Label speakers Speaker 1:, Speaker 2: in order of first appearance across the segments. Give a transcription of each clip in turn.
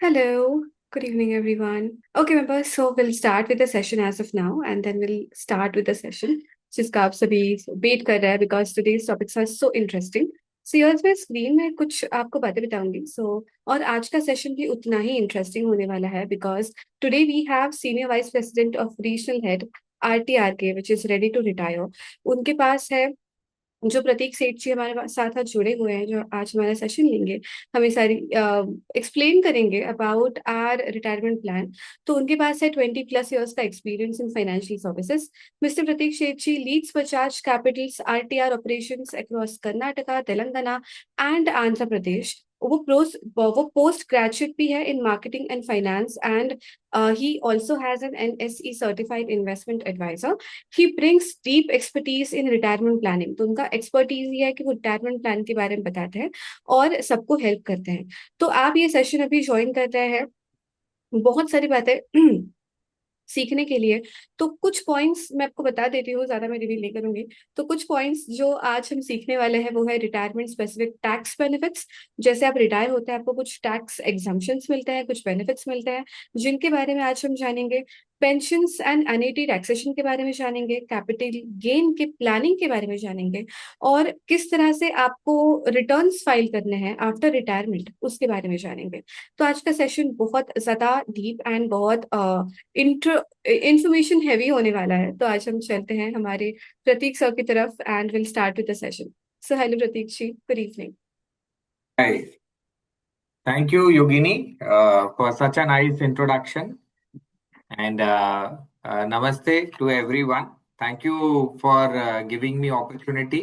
Speaker 1: Hello, good evening, everyone. Okay, members, so we'll start with the session as of now, and then we'll start with the session जिसका आप सभी wait कर रहे हैं because today's topics are so interesting. So yours मैं screen में कुछ आपको बातें बताऊंगी. और आज का सेशन भी उतना ही इंटरेस्टिंग होने वाला है because today we have Senior Vice President of Regional Head RTRK, which is ready to retire. उनके पास है जो प्रतीक सेठ जी हमारे साथ आज जुड़े हुए हैं, जो आज हमारा सेशन लेंगे, हमें सारी एक्सप्लेन करेंगे अबाउट आर रिटायरमेंट प्लान. तो उनके पास है 20+ इयर्स का experience in financial services. Mister Prateek Seth ji leads Bajaj capitals RTR operations across Karnataka, Telangana and Andhra Pradesh. वो पोस्ट ग्रेजुएट भी है in marketing and finance and he also has an NSE certified investment advisor. He brings deep expertise in retirement planning. तो उनका expertise ये है कि वो retirement plan के बारे में बताते हैं और सबको हेल्प करते हैं. तो आप ये सेशन अभी ज्वाइन कर रहे हैं, बहुत सारी बातें सीखने के लिए. तो कुछ पॉइंट्स मैं आपको बता देती हूँ, ज्यादा मैं रिवील नहीं करूंगी. तो कुछ पॉइंट्स जो आज हम सीखने वाले हैं वो है रिटायरमेंट स्पेसिफिक टैक्स बेनिफिट्स. जैसे आप रिटायर होते हैं आपको कुछ टैक्स एग्जम्पशंस मिलते हैं, कुछ बेनिफिट्स मिलते हैं, जिनके बारे में आज हम जानेंगे. पेंशंस एंड एन्युटी टैक्सेशन के बारे में जानेंगे, कैपिटल गेन के प्लानिंग के बारे में जानेंगे, और किस तरह से आपको रिटर्न्स फाइल करने हैं आफ्टर रिटायरमेंट उसके बारे में जानेंगे. तो आज का सेशन बहुत ज्यादा डीप एंड बहुत इंफॉर्मेशन हैवी होने वाला है. तो आज हम चलते हैं हमारे प्रतीक सर की तरफ and will start with the session. So hello Prateek ji, good evening.
Speaker 2: Hi. Thank you, Yogini, for such a nice introduction. And namaste to everyone. Thank you for giving me opportunity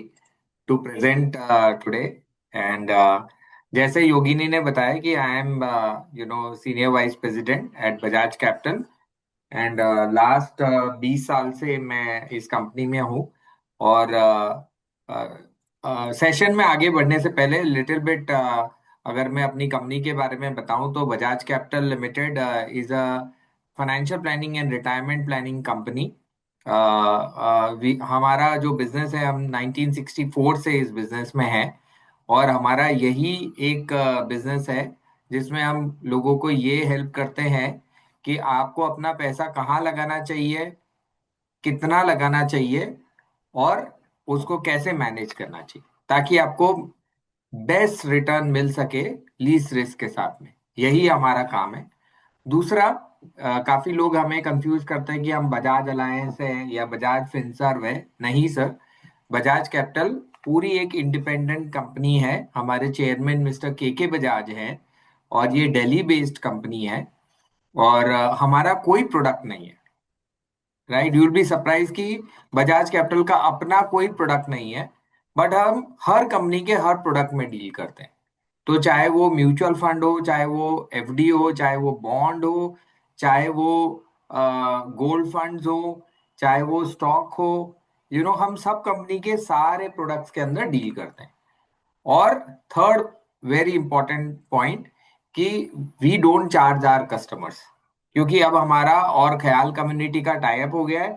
Speaker 2: to present today. And जैसे योगिनी ने बताया कि I am senior vice president at Bajaj Capital and last 20 साल से मैं इस company में हूँ. और सेशन में आगे बढ़ने से पहले लिटिल बिट अगर मैं अपनी कंपनी के बारे में बताऊं तो Bajaj capital limited is a financial planning and retirement planning company. हमारा जो बिजनेस है, हम 1964 से इस बिजनेस में हैं. और हमारा यही एक बिजनेस है जिसमें हम लोगों को ये हेल्प करते हैं कि आपको अपना पैसा कहाँ लगाना चाहिए, कितना लगाना चाहिए और उसको कैसे मैनेज करना चाहिए ताकि आपको बेस्ट रिटर्न मिल सके लीस्ट रिस्क के साथ में. यही हमारा काम है. दूसरा, काफी लोग हमें कंफ्यूज करते हैं कि हम बजाज अलायंस है या बजाज फिनसर्व है. नहीं सर, बजाज कैपिटल पूरी एक इंडिपेंडेंट कंपनी है. हमारे चेयरमैन मिस्टर के बजाज हैं और ये दिल्ली बेस्ड कंपनी है. और हमारा कोई प्रोडक्ट नहीं है. Right, you will be surprise कि बजाज कैपिटल का अपना कोई प्रोडक्ट नहीं है. बट हम हर कंपनी के हर प्रोडक्ट में डील करते हैं. तो चाहे वो म्यूचुअल फंड हो, चाहे वो एफडी हो, चाहे वो बॉन्ड हो, चाहे वो गोल्ड फंड्स हो, चाहे वो स्टॉक हो, हम सब कंपनी के सारे प्रोडक्ट्स के अंदर डील करते हैं. और थर्ड वेरी इंपॉर्टेंट पॉइंट कि we don't charge our customers, क्योंकि अब हमारा और ख्याल कम्युनिटी का टाई अप हो गया है.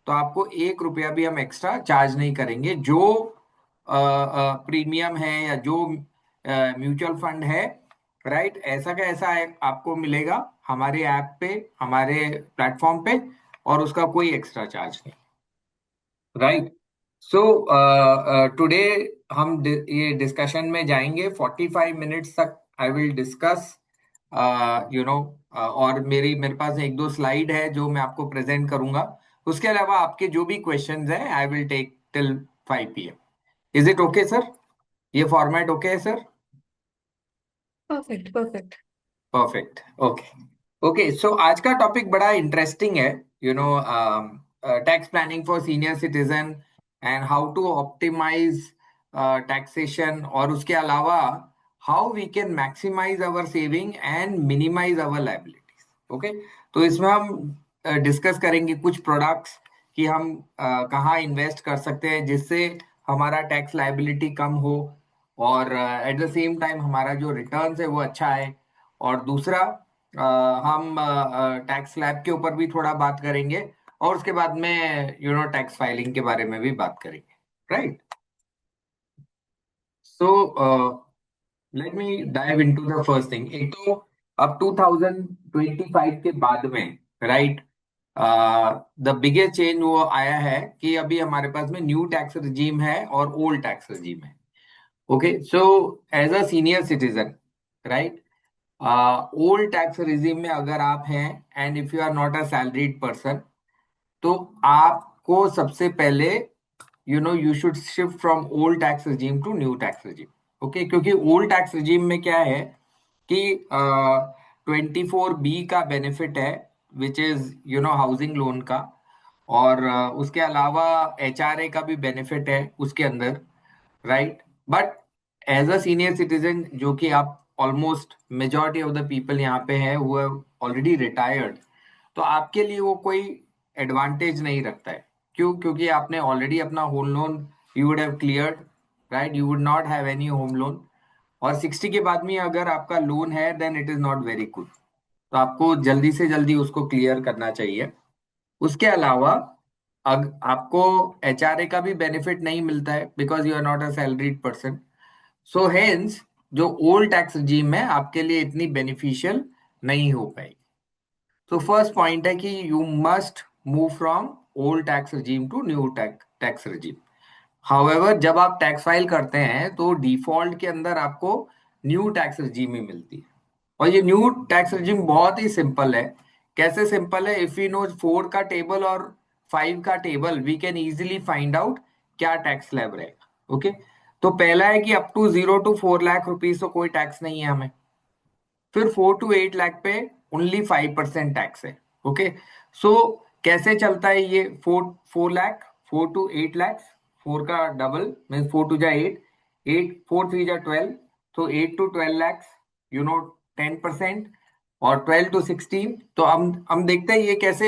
Speaker 2: तो आपको 1 रुपया भी हम एक्स्ट्रा चार्ज नहीं करेंगे. जो प्रीमियम है या जो म्यूचुअल फंड है, राइट, ऐसा का ऐसा आपको मिलेगा हमारे ऐप पे, हमारे प्लेटफॉर्म पे, और उसका कोई एक्स्ट्रा चार्ज नहीं. राइट. सो टुडे हम ये डिस्कशन में जाएंगे 45 मिनट्स तक. आई विल डिस्कस और मेरे पास एक दो स्लाइड है जो मैं आपको प्रेजेंट करूंगा. उसके अलावा आपके जो भी क्वेश्चंस हैं I will take till 5 PM. Is it okay sir? ये फॉर्मेट ओके है sir?
Speaker 1: Perfect perfect.
Speaker 2: Perfect. Okay. Okay, so आज का टॉपिक बड़ा इंटरेस्टिंग है. Tax planning for senior citizen and how to optimise taxation, और उसके अलावा how we can maximise our saving and minimise our liabilities. Okay, तो इसमें हम डिस्कस करेंगे कुछ प्रोडक्ट्स कि हम कहाँ इन्वेस्ट कर सकते हैं जिससे हमारा टैक्स लाइबिलिटी कम हो और एट द सेम टाइम हमारा जो रिटर्न्स है वो अच्छा है. और दूसरा, हम टैक्स स्लैब के ऊपर भी थोड़ा बात करेंगे और उसके बाद में टैक्स फाइलिंग के बारे में भी बात करेंगे. Right. So let me dive into the first thing. एक तो अब 2025 के बाद में, राइट, द बिगेस्ट चेंज वो आया है कि अभी हमारे पास में न्यू टैक्स रिजीम है और ओल्ड टैक्स रिजीम है. Okay, so as a senior citizen, right, old tax regime में अगर आप हैं and if you are not a salaried person, तो आपको सबसे पहले you should shift from old tax regime to new tax regime. Okay, क्योंकि ओल्ड टैक्स रिजीम में क्या है कि 24B का बेनिफिट है, विच इज हाउसिंग लोन का, और उसके अलावा HRA का भी बेनिफिट है उसके अंदर, right. But as a senior citizen, जो कि आप almost majority of the people यहाँ पे हैं हु हैव ऑलरेडी रिटायर्ड, तो आपके लिए वो कोई एडवांटेज नहीं रखता है. क्यों? क्योंकि आपने ऑलरेडी अपना home loan you would have cleared, right, you would not have any home loan. और 60 के बाद में अगर आपका लोन है then it is not very good, तो आपको जल्दी से जल्दी उसको क्लियर करना चाहिए. उसके अलावा आपको HRA का भी बेनिफिट नहीं मिलता है because you are not a salaried person. So hence जो ओल्ड टैक्स रिजीम है आपके लिए इतनी बेनिफिशियल नहीं हो पाएगी. तो फर्स्ट पॉइंट है कि you must move from old tax regime to new tax regime. However जब आप टैक्स फाइल करते हैं तो डिफॉल्ट के अंदर आपको न्यू टैक्स रिजीम ही मिलती है. और ये न्यू टैक्स रिजीम बहुत ही सिंपल है. कैसे सिंपल है? इफ यू नो 4 का टेबल और 5 का table, we can easily find out क्या टैक्स स्लैब रहेगा. ओके, तो पहला है कि up to 0 to 4 lakh rupees तो कोई टैक्स नहीं है हमें. फिर 4 to 8 लाख पे ओनली 5% टैक्स है. ओके, सो कैसे चलता है ये? 4 लाख, 4 to 8 लाख, 4 का डबल मीन 4 to 8, 4 3 जा 12, तो 8 to 12 lakhs, 10%, और 12 to 16. तो हम देखते हैं ये कैसे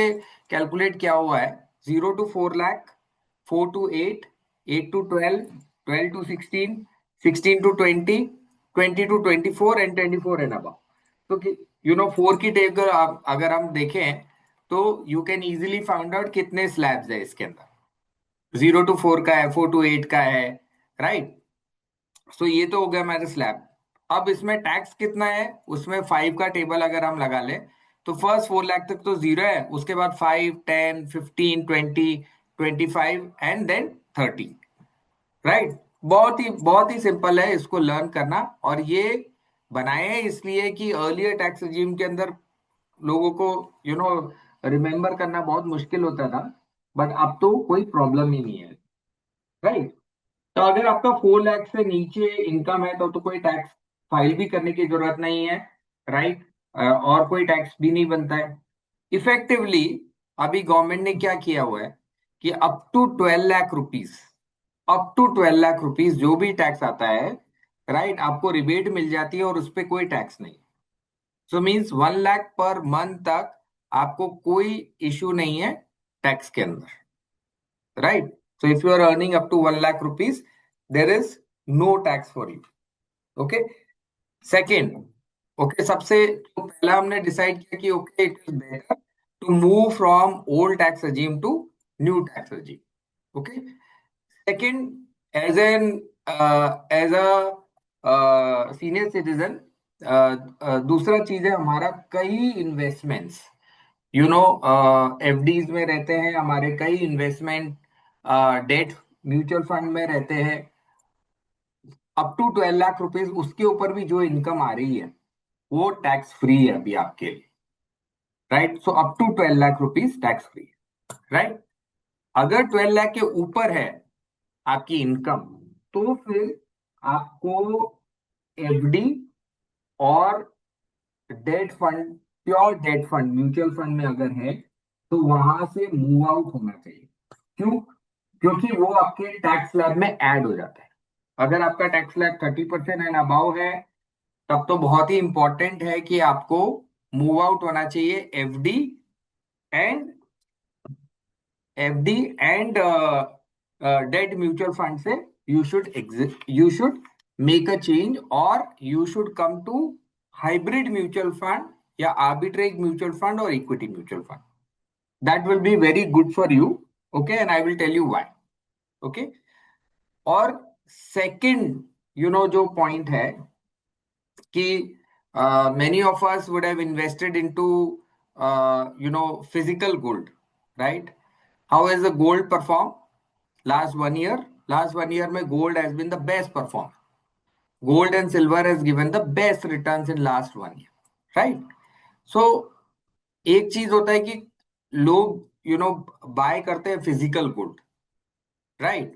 Speaker 2: कैलकुलेट किया हुआ है. 0 to 4 lakh, 4 to 8, 8 to 12, 12 to 16, 16 to 20, 20 to 24 and 24 and above. तो 4 की टेबल अगर हम देखें तो you can easily find out कितने स्लैब्स है इसके अंदर. 0 to 4 का है, 4 to 8 का है, राइट. सो ये तो हो गया हमारे स्लैब. अब इसमें टैक्स कितना है, उसमें 5 का टेबल अगर हम लगा ले तो फर्स्ट 4 लाख तक तो जीरो है, उसके बाद 5, 10, 15, 20, 25 एंड देन 30, राइट. बहुत ही सिंपल है इसको लर्न करना. और ये बनाए हैं इसलिए कि अर्लियर टैक्स रिजीम के अंदर लोगों को रिमेम्बर करना बहुत मुश्किल होता था, बट अब तो कोई प्रॉब्लम ही नहीं है, राइट. तो अगर आपका 4 लाख से नीचे इनकम है तो कोई टैक्स फाइल भी करने की जरूरत नहीं है, राइट. और कोई टैक्स भी नहीं बनता है इफेक्टिवली. अभी गवर्नमेंट ने क्या किया हुआ है कि अप टू 12 लाख रुपीज जो भी टैक्स आता है, राइट, आपको रिबेट मिल जाती है और उस पर कोई टैक्स नहीं. So means 1 lakh per month तक आपको कोई इश्यू नहीं है टैक्स के अंदर, right. So if you are earning up to 1 lakh rupees, there is no tax for you. Okay, second, okay, सबसे तो पहला हमने डिसाइड किया कि okay it is better to move from old tax regime to new tax regime. Okay, second, as an as a senior citizen, दूसरा चीज है हमारा कई इन्वेस्टमेंट्स, FDs में रहते हैं हमारे कई इन्वेस्टमेंट, डेट म्यूचुअल फंड में रहते हैं. अप टू 12 लाख रुपीज उसके ऊपर भी जो इनकम आ रही है वो टैक्स फ्री है अभी आपके लिए, right. So up to 12 lakh rupees tax free, right. अगर 12 लाख के ऊपर है आपकी इनकम, तो फिर आपको FD और debt fund, pure debt fund, mutual fund में अगर है तो वहां से मूव आउट होना चाहिए. क्यों? क्योंकि वो आपके टैक्स स्लैब में ऐड हो जाता है. अगर आपका टैक्स स्लैब 30% एंड अबाव है, तब तो बहुत ही इंपॉर्टेंट है कि आपको मूव आउट होना चाहिए and FD and debt mutual fund से. You should make a change, और you should come to hybrid mutual fund या आर्बिट्रेज म्यूचुअल फंड और equity mutual fund. That will be very good for you. Okay, and I will tell you why. Okay, और second जो point है कि many of us would have invested into, physical gold, right? How has the gold performed last 1 year? Last 1 year, mein gold has been the best performer. Gold and silver has given the best returns in last 1 year, right? So एक चीज होता है कि लोग bye करते हैं physical gold, right?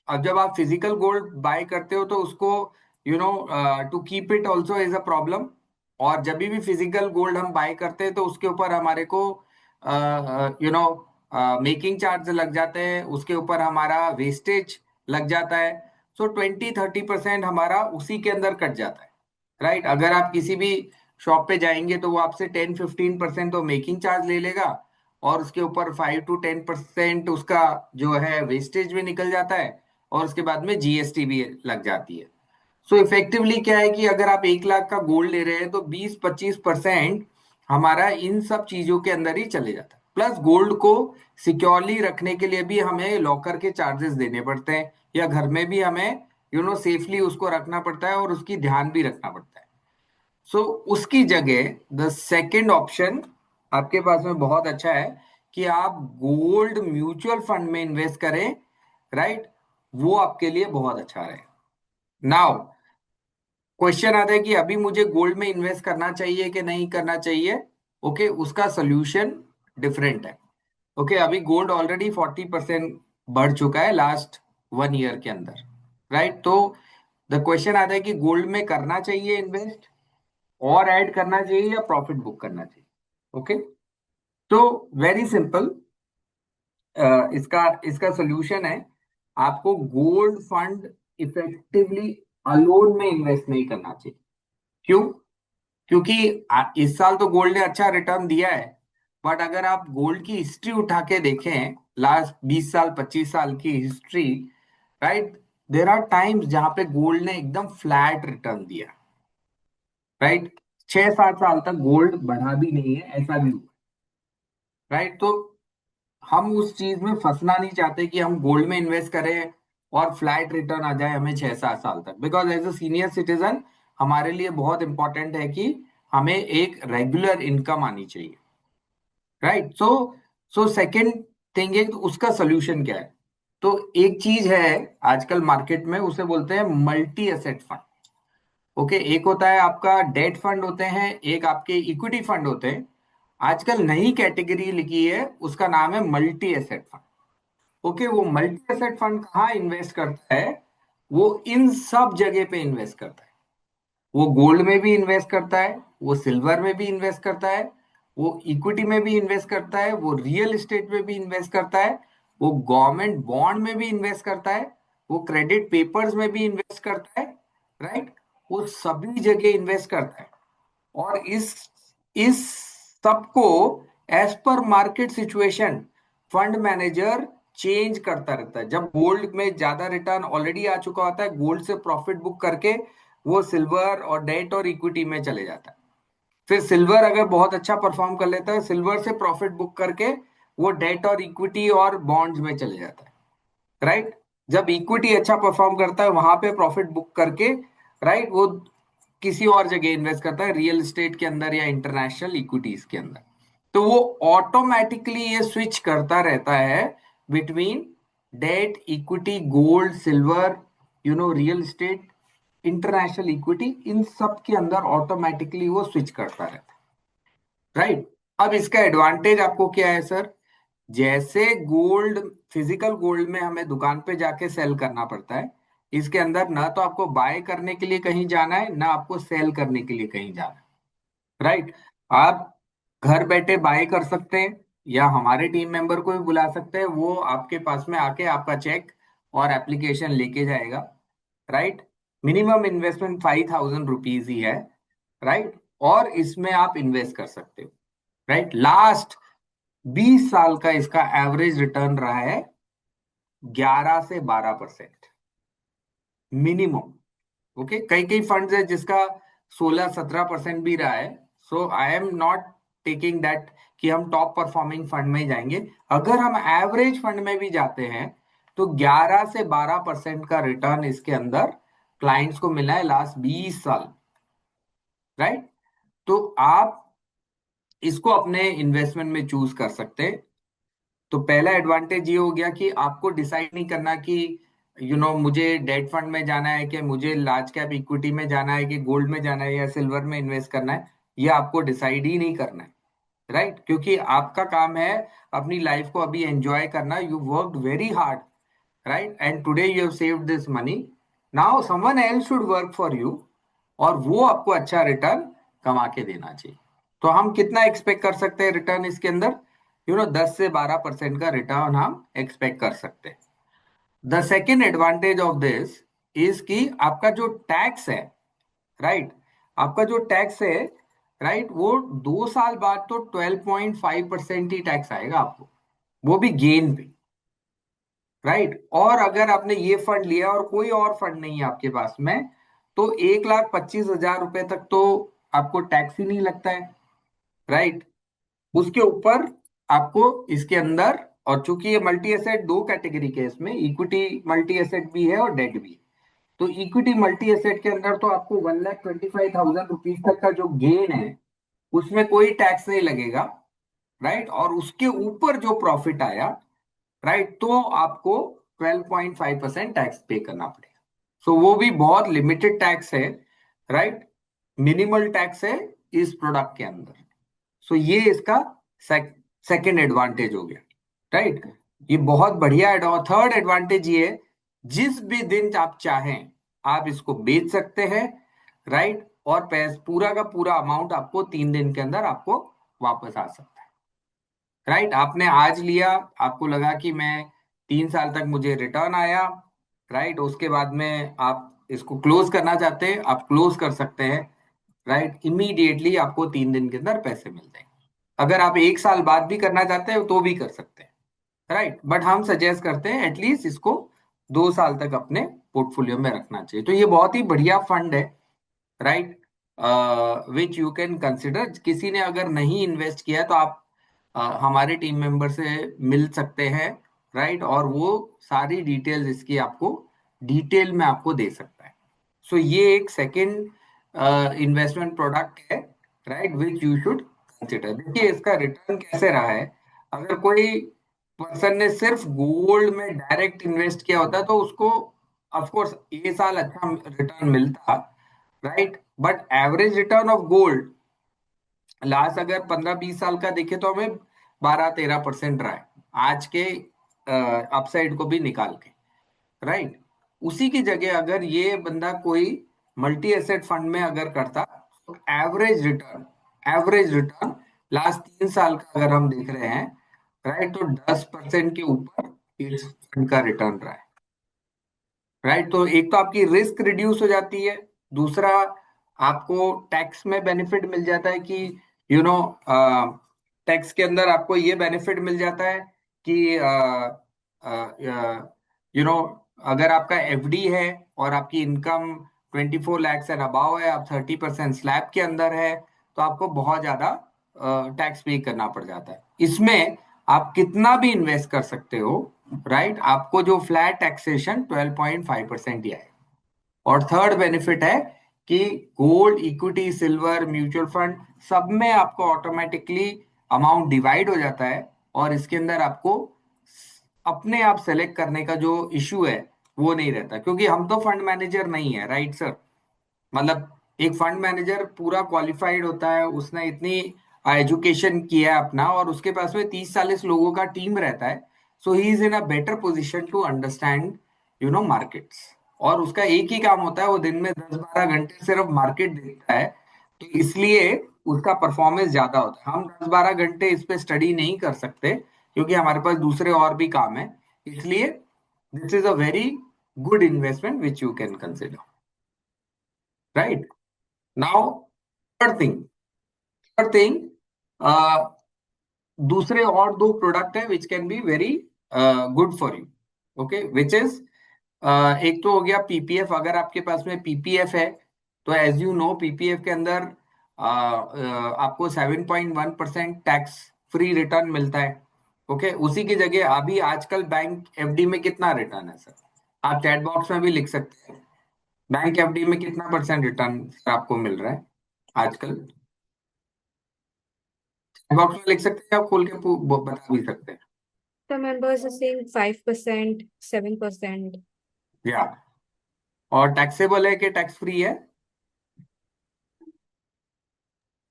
Speaker 2: अब जब आप फिजिकल गोल्ड बाय करते हो तो उसको to keep it also is a problem. और जब भी फिजिकल गोल्ड हम बाय करते हैं तो उसके ऊपर हमारे को मेकिंग चार्ज लग जाते हैं, उसके ऊपर हमारा वेस्टेज लग जाता है। सो 20-30% हमारा उसी के अंदर कट जाता है, राइट? अगर आप किसी भी शॉप पे जाएंगे तो वो आपसे 10-15% तो मेकिंग चार्ज ले लेगा, और उसके ऊपर 5-10% उसका जो है वेस्टेज भी निकल जाता है, और उसके बाद में जीएसटी भी लग जाती है। सो इफेक्टिवली क्या है कि अगर आप 1 लाख का गोल्ड ले रहे हैं तो 20-25% हमारा इन सब चीजों के अंदर ही चले जाता है। प्लस गोल्ड को सिक्योरली रखने के लिए भी हमें लॉकर के चार्जेस देने पड़ते हैं, या घर में भी हमें सेफली उसको रखना पड़ता है और उसकी ध्यान भी रखना पड़ता है। सो उसकी जगह द सेकेंड ऑप्शन आपके पास में बहुत अच्छा है कि आप गोल्ड म्यूचुअल फंड में इन्वेस्ट करें, राइट? वो आपके लिए बहुत अच्छा रहेगा। नाउ क्वेश्चन आता है कि अभी मुझे गोल्ड में इन्वेस्ट करना चाहिए कि नहीं करना चाहिए। ओके, उसका सोल्यूशन डिफरेंट है। ओके, अभी गोल्ड ऑलरेडी 40% बढ़ चुका है लास्ट 1 ईयर के अंदर, राइट? तो द क्वेश्चन आता है कि गोल्ड में करना चाहिए इन्वेस्ट, और ऐड करना चाहिए, या प्रॉफिट बुक करना चाहिए। ओके, तो वेरी सिंपल, इसका इसका सोल्यूशन है, आपको गोल्ड फंड इफेक्टिवली अलोन में इन्वेस्ट नहीं करना चाहिए। क्यों? क्योंकि इस साल तो गोल्ड ने अच्छा रिटर्न दिया है, बट अगर आप गोल्ड की हिस्ट्री उठा के देखें, लास्ट 20 साल 25 साल की history, right, there are times जहां पे गोल्ड ने एकदम फ्लैट रिटर्न दिया, राइट? 6-7 साल तक गोल्ड बढ़ा भी नहीं है, ऐसा भी हुआ, राइट? तो हम उस चीज में फंसना नहीं चाहते कि हम गोल्ड में इन्वेस्ट करें और फ्लैट रिटर्न आ जाए हमें 6-7 साल तक। Because as a senior citizen हमारे लिए बहुत इंपॉर्टेंट है कि हमें एक रेगुलर इनकम आनी चाहिए, राइट? सो सेकंड थिंग है, तो उसका सोल्यूशन क्या है? तो एक चीज है आजकल मार्केट में, उसे बोलते हैं मल्टी एसेट फंड। ओके, एक होता है आपका डेट फंड होते हैं, एक आपके इक्विटी फंड होते हैं। आजकल नई कैटेगरी लिखी है, उसका नाम है मल्टी एसेट फंड। ओके, वो मल्टी एसेट फंड कहाँ इन्वेस्ट करता है? वो इन सब जगह पे इन्वेस्ट करता है। वो गोल्ड में भी इन्वेस्ट करता है, वो सिल्वर में भी इन्वेस्ट करता है, वो इक्विटी में भी इन्वेस्ट करता है, वो रियल एस्टेट में भी इन्वेस्ट करता है, वो गवर्नमेंट बॉन्ड में भी इन्वेस्ट करता है, वो क्रेडिट पेपर्स में भी इन्वेस्ट करता है, राइट? वो सभी जगह इन्वेस्ट करता है। और इस सबको as per market situation fund manager change करता रहता है। जब गोल्ड में ज्यादा रिटर्न ऑलरेडी आ चुका होता है, गोल्ड से प्रॉफिट बुक करके वो सिल्वर और डेट और इक्विटी में चले जाता है। फिर सिल्वर अगर बहुत अच्छा परफॉर्म कर लेता है, सिल्वर से प्रॉफिट बुक करके वो डेट और इक्विटी और बॉन्ड्स में चले जाता है, राइट? जब इक्विटी अच्छा परफॉर्म करता है वहां पे प्रॉफिट बुक करके, राइट, वो किसी और जगह इन्वेस्ट करता है, रियल एस्टेट के अंदर या इंटरनेशनल इक्विटीज के अंदर। तो वो ऑटोमेटिकली ये स्विच करता रहता है between debt, equity, gold, silver, real estate, international equity, इन सब के अंदर ऑटोमेटिकली वो स्विच करता रहता है, राइट? अब इसका एडवांटेज आपको क्या है सर? जैसे गोल्ड, फिजिकल गोल्ड में हमें दुकान पे जाके सेल करना पड़ता है, इसके अंदर ना तो आपको बाय करने के लिए कहीं जाना है, ना आपको सेल करने के लिए कहीं जाना है, राइट? आप घर बैठे बाय कर सकते हैं, या हमारे टीम मेंबर को भी बुला सकते हैं, वो आपके पास में आके आपका चेक और एप्लीकेशन लेके जाएगा, राइट? मिनिमम इन्वेस्टमेंट 5,000 रुपीज ही है, राइट? और इसमें आप इन्वेस्ट कर सकते हो, राइट? लास्ट 20 साल का इसका एवरेज रिटर्न रहा है 11 से 12% मिनिमम। ओके, कई कई फंड्स है जिसका 16-17% भी रहा है। So I am not taking that कि हम टॉप परफॉर्मिंग फंड में ही जाएंगे। अगर हम एवरेज फंड में भी जाते हैं तो 11 से 12% का रिटर्न इसके अंदर क्लाइंट्स को मिला है लास्ट 20 साल, राइट? तो आप इसको अपने इन्वेस्टमेंट में चूज कर सकते हैं। तो पहला एडवांटेज ये हो गया कि आपको डिसाइड नहीं करना कि मुझे डेट फंड में जाना है, कि मुझे लार्ज कैप इक्विटी में जाना है, कि गोल्ड में जाना है या सिल्वर में इन्वेस्ट करना है। ये आपको डिसाइड ही नहीं करना है, राइट? क्योंकि आपका काम है अपनी लाइफ को अभी एंजॉय करना। You worked very hard, right? And today you have saved this money, now someone else should work for you, और वो आपको अच्छा रिटर्न कमा के देना चाहिए। तो हम कितना एक्सपेक्ट कर सकते हैं रिटर्न इसके अंदर? 10 से 12% का रिटर्न हम एक्सपेक्ट कर सकते हैं। The second advantage of this is कि आपका जो टैक्स है, राइट, आपका जो टैक्स है, राइट, वो 2 साल बाद तो 12.5% ही टैक्स आएगा आपको, वो भी गेन पे, राइट? और अगर आपने ये फंड लिया और कोई और फंड नहीं है आपके पास में, तो 1,25,000 रुपए तक तो आपको टैक्स ही नहीं लगता है, राइट? उसके ऊपर आपको इसके अंदर, और चूंकि ये मल्टी एसेट दो कैटेगरी के, इसमें इक्विटी मल्टी एसेट भी है और डेट भी है। तो इक्विटी मल्टी एसेट के अंदर तो आपको 1,25,000 रुपीज तक का जो गेन है उसमें कोई टैक्स नहीं लगेगा, राइट? और उसके ऊपर जो प्रॉफिट आया, राइट, तो आपको 12.5% टैक्स पे करना पड़ेगा। सो वो भी बहुत लिमिटेड टैक्स है, राइट? मिनिमल टैक्स है इस प्रोडक्ट के अंदर। सो ये इसका सेकेंड एडवांटेज हो गया, राइट? ये बहुत बढ़िया थर्ड एडवांटेज ये है, जिस भी दिन आप चाहें आप इसको बेच सकते हैं, राइट? और पूरा का पूरा अमाउंट आपको 3 दिन के अंदर आपको वापस आ सकता है, राइट? आपने आज लिया, आपको लगा कि मैं 3 साल तक मुझे रिटर्न आया, राइट? उसके बाद में आप इसको क्लोज करना चाहते हैं, आप क्लोज कर सकते हैं, राइट? इमीडिएटली आपको 3 दिन के अंदर पैसे मिलते हैं। अगर आप 1 साल बाद भी करना चाहते हैं तो भी कर सकते हैं, राइट? बट हम सजेस्ट करते हैं एटलीस्ट इसको 2 साल तक अपने पोर्टफोलियो में रखना चाहिए। तो ये बहुत ही बढ़िया फंड है, right, which you can consider. किसी ने अगर नहीं इन्वेस्ट किया है तो आप हमारे टीम मेंबर से मिल सकते हैं, राइट? और वो सारी डिटेल्स इसकी आपको डिटेल में आपको दे सकता है। सो ये एक सेकेंड इन्वेस्टमेंट प्रोडक्ट है, right, which you should consider. देखिए इसका रिटर्न कैसे रहा है। अगर कोई पर्सन ने सिर्फ गोल्ड में डायरेक्ट इन्वेस्ट किया होता तो उसको ऑफ कोर्स ये साल अच्छा रिटर्न मिलता, right? But average return of gold last अगर 15-20 साल का देखे तो हमें 12-13% रहा है, आज के अपसाइड को भी निकाल के, राइट? उसी की जगह अगर ये बंदा कोई मल्टी एसेट फंड में अगर करता, तो एवरेज रिटर्न लास्ट 3 साल का अगर हम देख रहे हैं, राइट, तो 10% के ऊपर इस फंड का रिटर्न रहा है, राइट? तो एक तो आपकी रिस्क रिड्यूस हो जाती है, दूसरा आपको टैक्स में बेनिफिट मिल जाता है कि यू नो टैक्स के अंदर आपको ये बेनिफिट मिल जाता है कि यू नो अगर आपका एफडी है और आपकी इनकम 24 lakhs एंड अबाव है, आप 30% स्लैब के अंदर है, तो आपको बहुत ज्यादा टैक्स पे करना पड़ जाता है। इसमें आप कितना भी इन्वेस्ट कर सकते हो, राइट? आपको जो फ्लैट टैक्सेशन 12.5% ही आएगा। और थर्ड बेनिफिट है कि gold, equity, silver, mutual fund सब में आपको ऑटोमेटिकली अमाउंट डिवाइड हो जाता है, और इसके अंदर आपको अपने आप सेलेक्ट करने का जो इश्यू है वो नहीं रहता, क्योंकि हम तो फंड मैनेजर नहीं है, राइट सर? मतलब एक फंड मैनेजर पूरा क्वालिफाइड होता है, उसने इतनी एजुकेशन किया है अपना, और उसके पास में 30-40 लोगों का टीम रहता है। So he is in a better position to understand markets. और उसका एक ही काम होता है, वो दिन में 10-12 घंटे सिर्फ मार्केट देखता है, तो इसलिए उसका परफॉर्मेंस ज्यादा होता है। हम 10-12 घंटे इस पे स्टडी नहीं कर सकते क्योंकि हमारे पास दूसरे और भी काम है। इसलिए this is a very good investment which you can consider, right? Now third thing, third thing, दूसरे और दो प्रोडक्ट है which can be very good for you, okay, which is एक तो हो गया पीपीएफ। अगर आपके पास में पीपीएफ है तो एज यू नो पीपीएफ के अंदर आपको 7.1% टैक्स फ्री रिटर्न मिलता है, ओके? उसी की जगह अभी आजकल बैंक एफडी में कितना रिटर्न है सर? आप चैट बॉक्स में भी लिख सकते हैं, बैंक एफडी में कितना परसेंट रिटर्न आपको मिल रहा है आजकल? बॉक्स में लिख सकते हैं, आप खोल के बता भी सकते हैं।
Speaker 1: The members are saying 5%, 7%,
Speaker 2: या और टैक्सेबल है कि टैक्स फ्री है?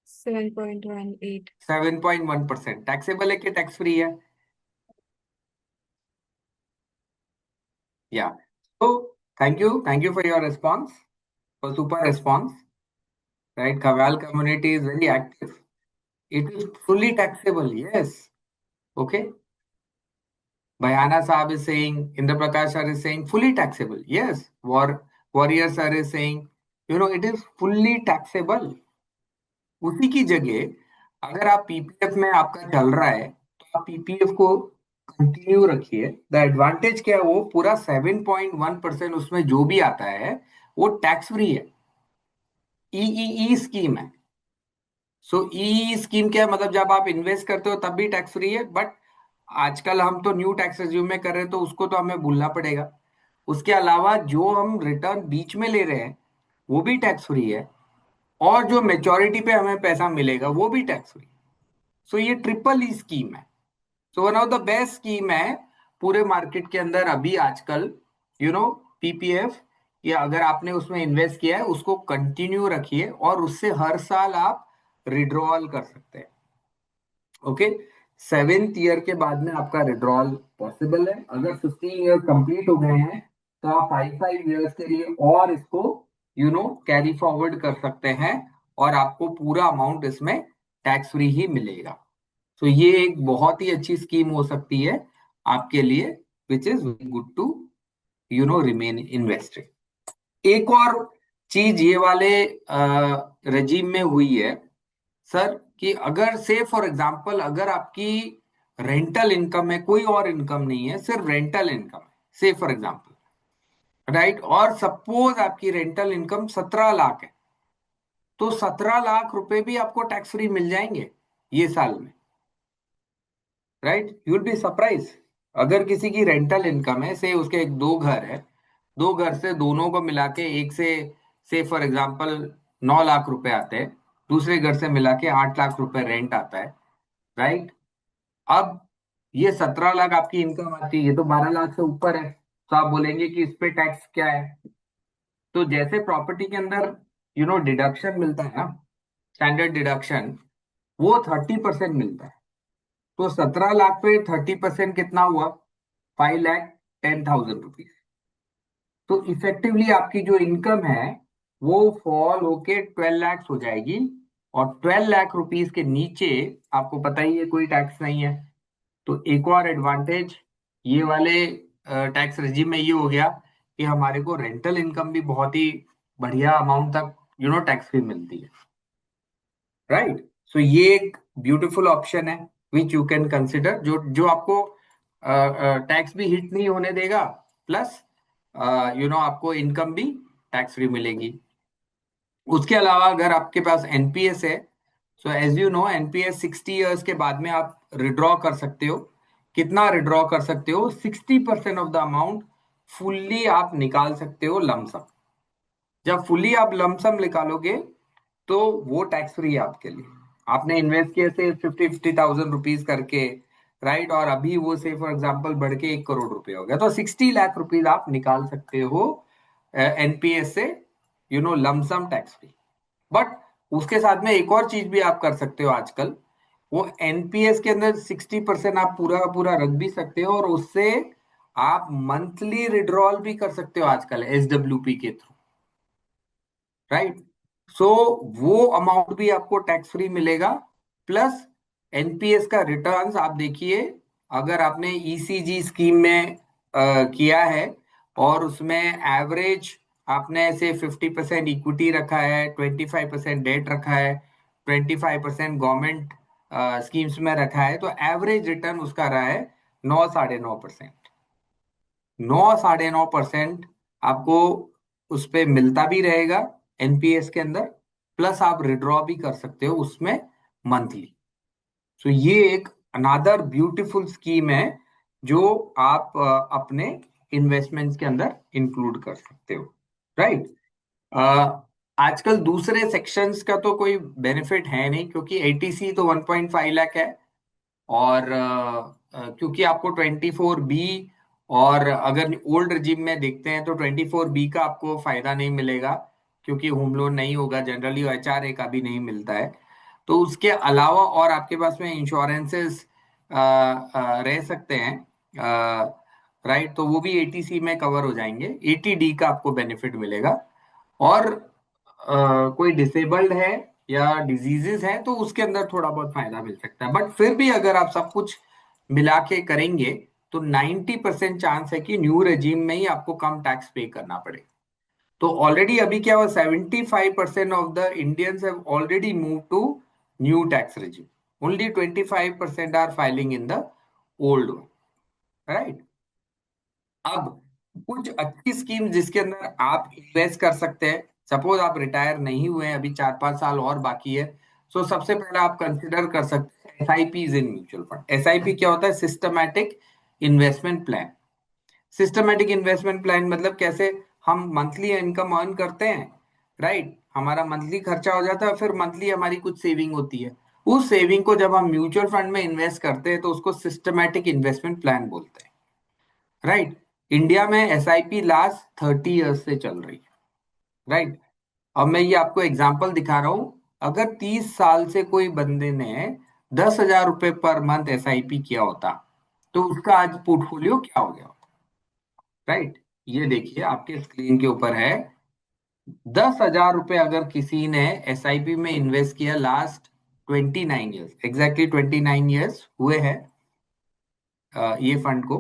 Speaker 1: 7.18.
Speaker 2: 7.1%। टैक्सेबल है कि टैक्स फ्री है? या तो thank you for your response, for super response, right. Kawal community is very active. It is fully taxable, yes. Okay. Bhayana Saab is saying, Indra Prakash sir is saying, fully taxable. Yes. Warrior sir is saying, it is fully taxable. उसी की जगह अगर आप PPF में आपका चल रहा है तो आप पीपीएफ को कंटिन्यू रखिए। द एडवांटेज क्या है, वो पूरा 7.1% उसमें जो भी आता है वो टैक्स फ्री है। ई स्कीम है। सो ई स्कीम क्या है, मतलब जब आप इन्वेस्ट करते हो तब भी टैक्स फ्री है, बट आजकल हम तो न्यू टैक्स रेज्यूम में कर रहे हैं तो उसको तो हमें भूलना पड़ेगा। उसके अलावा जो हम रिटर्न बीच में ले रहे हैं वो भी टैक्स फ्री है, और जो मेच्योरिटी पे हमें पैसा मिलेगा वो भी टैक्स फ्री। सो ये ट्रिपल ई स्कीम है। So one of the best scheme है पूरे मार्केट के अंदर अभी आजकल, पीपीएफ। या अगर आपने उसमें इन्वेस्ट किया है उसको कंटिन्यू रखिए, और उससे हर साल आप रिड्रॉल कर सकते हैं। ओके। 7th ईयर के बाद में आपका विड्रॉल पॉसिबल है। अगर 15 ईयर कंप्लीट हो गए हैं तो आप 5 ईयर्स के लिए और इसको कैरी फॉरवर्ड कर सकते हैं, और आपको पूरा अमाउंट इसमें टैक्स फ्री ही मिलेगा। तो ये एक बहुत ही अच्छी स्कीम हो सकती है आपके लिए, which is very good to remain invested. एक और चीज ये वाले रेजीम में हुई है सर, कि अगर से फॉर एग्जांपल अगर आपकी रेंटल इनकम है, कोई और इनकम नहीं है, सिर्फ रेंटल इनकम है, से फॉर एग्जांपल, राइट, और सपोज आपकी रेंटल इनकम 17 लाख है, तो 17 लाख रुपए भी आपको टैक्स फ्री मिल जाएंगे ये साल में, right. You will be surprise. अगर किसी की रेंटल इनकम है, से उसके एक दो घर है, दो घर से दोनों को मिला के एक से फॉर एग्जांपल 9 लाख रुपए आते हैं, दूसरे घर से मिला के 8 लाख रुपए रेंट आता है, राइट। अब ये 17 लाख आपकी इनकम आती है, ये तो 12 लाख से ऊपर है, तो आप बोलेंगे कि इस पे टैक्स क्या है। तो जैसे प्रॉपर्टी के अंदर डिडक्शन मिलता है ना, स्टैंडर्ड डिडक्शन, वो 30% मिलता है। तो 17 लाख पे 30% कितना हुआ? 5,10,000 रुपीज। तो इफेक्टिवली आपकी जो इनकम है वो फॉल होके 12 लाख हो जाएगी, और 12 लाख रुपीज के नीचे आपको पता ही है कोई टैक्स नहीं है। तो एक और एडवांटेज ये वाले टैक्स रेजिम में ये हो गया कि हमारे को रेंटल इनकम भी बहुत ही बढ़िया अमाउंट तक टैक्स फ्री मिलती है, राइट। सो ये एक ब्यूटीफुल ऑप्शन है विच यू कैन कंसिडर, जो जो आपको टैक्स भी हिट नहीं होने देगा, प्लस आपको इनकम भी टैक्स फ्री मिलेगी। उसके अलावा अगर आपके पास एनपीएस है, so as you know NPS 60 years के बाद में आप रिड्रॉ कर सकते हो। कितना रिड्रॉ कर सकते हो? 60% ऑफ द अमाउंट फुल्ली आप निकाल सकते हो लमसम। जब फुल्ली आप लमसम निकालोगे तो वो टैक्स फ्री है आपके लिए। आपने इन्वेस्ट किए से 50,000 रुपीज करके, राइट, और अभी वो से फॉर एग्जांपल बढ़ के 1 करोड़ रुपए हो गया, तो 60 लाख रुपीज आप निकाल सकते हो एनपीएस से, लमसम टैक्स फ्री। बट उसके साथ में एक और चीज भी आप कर सकते हो आजकल, वो एनपीएस के अंदर 60% आप पूरा का पूरा रख भी सकते हो, और उससे आप मंथली विड्रॉल भी कर सकते हो आजकल एसडब्ल्यूपी के थ्रू, राइट। सो वो अमाउंट भी आपको टैक्स फ्री मिलेगा, प्लस एनपीएस का रिटर्न्स आप देखिए। अगर आपने ईसीजी स्कीम में किया है और उसमें एवरेज आपने ऐसे 50% इक्विटी रखा है, 25% डेट रखा है, 25% गवर्नमेंट स्कीम्स में रखा है, तो एवरेज रिटर्न उसका रहा है 9 साढ़े 9%। 9 साढ़े 9% आपको उस पे मिलता भी रहेगा एनपीएस के अंदर, प्लस आप विड्रॉ भी कर सकते हो उसमें मंथली। सो ये एक अनादर ब्यूटीफुल स्कीम है जो आप अपने इन्वेस्टमेंट्स के अंदर इंक्लूड कर सकते हो, राइट। आजकल दूसरे सेक्शंस का तो कोई बेनिफिट है नहीं, क्योंकि एटीसी तो 1.5 लाख है। और क्योंकि आपको 24 बी, और अगर ओल्ड रिजिम में देखते हैं तो 24 बी का आपको फायदा नहीं मिलेगा, क्योंकि होम लोन नहीं होगा जनरली, एचआरए का भी नहीं मिलता है। तो उसके अलावा और आपके पास में इंश्योरेंसेस रह सकते हैं, राइट, तो वो भी एटीसी में कवर हो जाएंगे। एटीडी का आपको बेनिफिट मिलेगा। और कोई डिसेबल्ड है या डिजीजेस है तो उसके अंदर थोड़ा बहुत फायदा मिल सकता है, बट फिर भी अगर आप सब कुछ मिला के करेंगे तो 90% चांस है कि न्यू रेजिम में ही आपको कम टैक्स पे करना पड़े। तो ऑलरेडी अभी क्या हुआ, 75% of the Indians have already move to new tax regime, only 25% are filing in the old one, right. अब कुछ अच्छी स्कीम जिसके अंदर आप इन्वेस्ट कर सकते हैं, सपोज आप रिटायर नहीं हुए हैं, अभी 4-5 साल और बाकी है। सो सबसे पहले आप कंसिडर कर सकते हैं SIPs in mutual fund. SIP क्या होता है? Systematic investment plan. Systematic investment plan मतलब कैसे हम मंथली इनकम अर्न करते हैं, राइट, हमारा मंथली खर्चा हो जाता है, फिर मंथली हमारी कुछ सेविंग होती है। उस सेविंग को जब हम म्यूचुअल फंड में इन्वेस्ट करते हैं तो उसको सिस्टमैटिक इन्वेस्टमेंट प्लान बोलते हैं, राइट। इंडिया में एसआईपी लास्ट 30 ईयर्स से चल रही है, राइट। अब मैं ये आपको एग्जांपल दिखा रहा हूं। अगर 30 साल से कोई बंदे ने 10,000 रुपए पर मंथ एसआईपी किया होता तो उसका आज पोर्टफोलियो क्या हो गया होता, राइट। ये देखिए आपके स्क्रीन के ऊपर है। 10,000 रुपए अगर किसी ने एसआईपी में इन्वेस्ट किया लास्ट 29 ईयर्स, एग्जैक्टली 29 ईयर्स हुए हैं ये फंड को,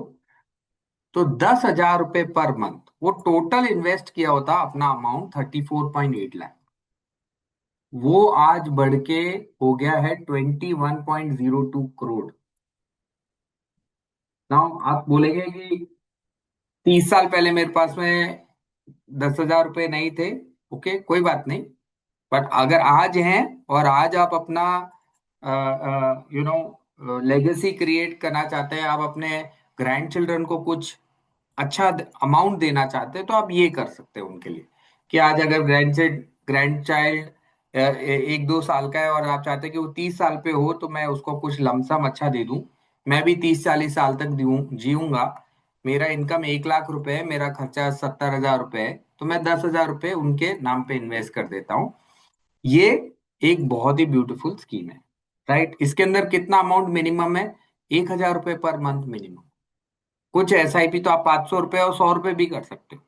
Speaker 2: तो 10,000 रुपए पर मंथ वो टोटल इन्वेस्ट किया होता अपना अमाउंट 34.8 लाख। वो आज बढ़ के हो गया है 21.02 करोड़। नाउ आप बोलेंगे कि 30 साल पहले मेरे पास में 10,000 रुपए नहीं थे। ओके, कोई बात नहीं। बट अगर आज हैं और आज आप अपना लेगेसी क्रिएट करना चाहते हैं, आप अपने ग्रैंड चिल्ड्रन को कुछ अच्छा अमाउंट देना चाहते हैं, तो आप ये कर सकते हैं उनके लिए। कि आज अगर ग्रैंड चाइल्ड 1-2 साल का है और आप चाहते हैं कि वो 30 साल पे हो, तो मैं उसको कुछ लमसम अच्छा दे दूं। मैं भी 30-40 साल तक जीऊंगा। मेरा इनकम 1 लाख रुपए है, मेरा खर्चा 70,000 रुपए है, तो मैं 10,000 रुपए उनके नाम पे इन्वेस्ट कर देता हूँ। ये एक बहुत ही ब्यूटीफुल स्कीम है, राइट। इसके अंदर कितना अमाउंट मिनिमम है? 1,000 रुपए पर मंथ मिनिमम। कुछ एसआईपी तो आप 500 रुपए और 100 रुपए भी कर सकते हो।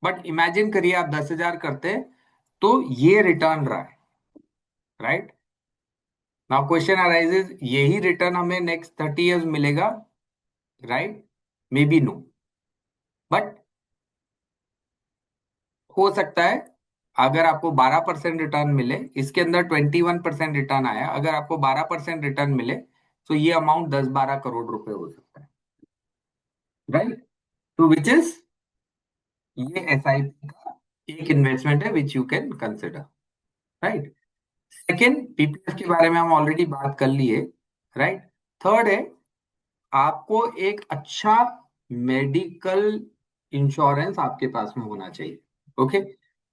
Speaker 2: बट इमेजिन करिए आप 10,000 करते हैं तो ये रिटर्न रहा है, राइट। नाउ क्वेश्चन अराइजेज, यही रिटर्न हमें नेक्स्ट 30 ईयर्स मिलेगा, right? Maybe no, but हो सकता है। अगर आपको 12% रिटर्न मिले, इसके अंदर 21% रिटर्न आया, अगर आपको 12% रिटर्न मिले तो ये अमाउंट 10-12 करोड़ रुपए हो सकता है, राइट। तो विच इज, ये एसआईपी का एक इन्वेस्टमेंट है which you can consider, right. Second, PPF के बारे में हम ऑलरेडी बात कर लिए, राइट। थर्ड है, आपको एक अच्छा मेडिकल इंश्योरेंस आपके पास में होना चाहिए। Okay,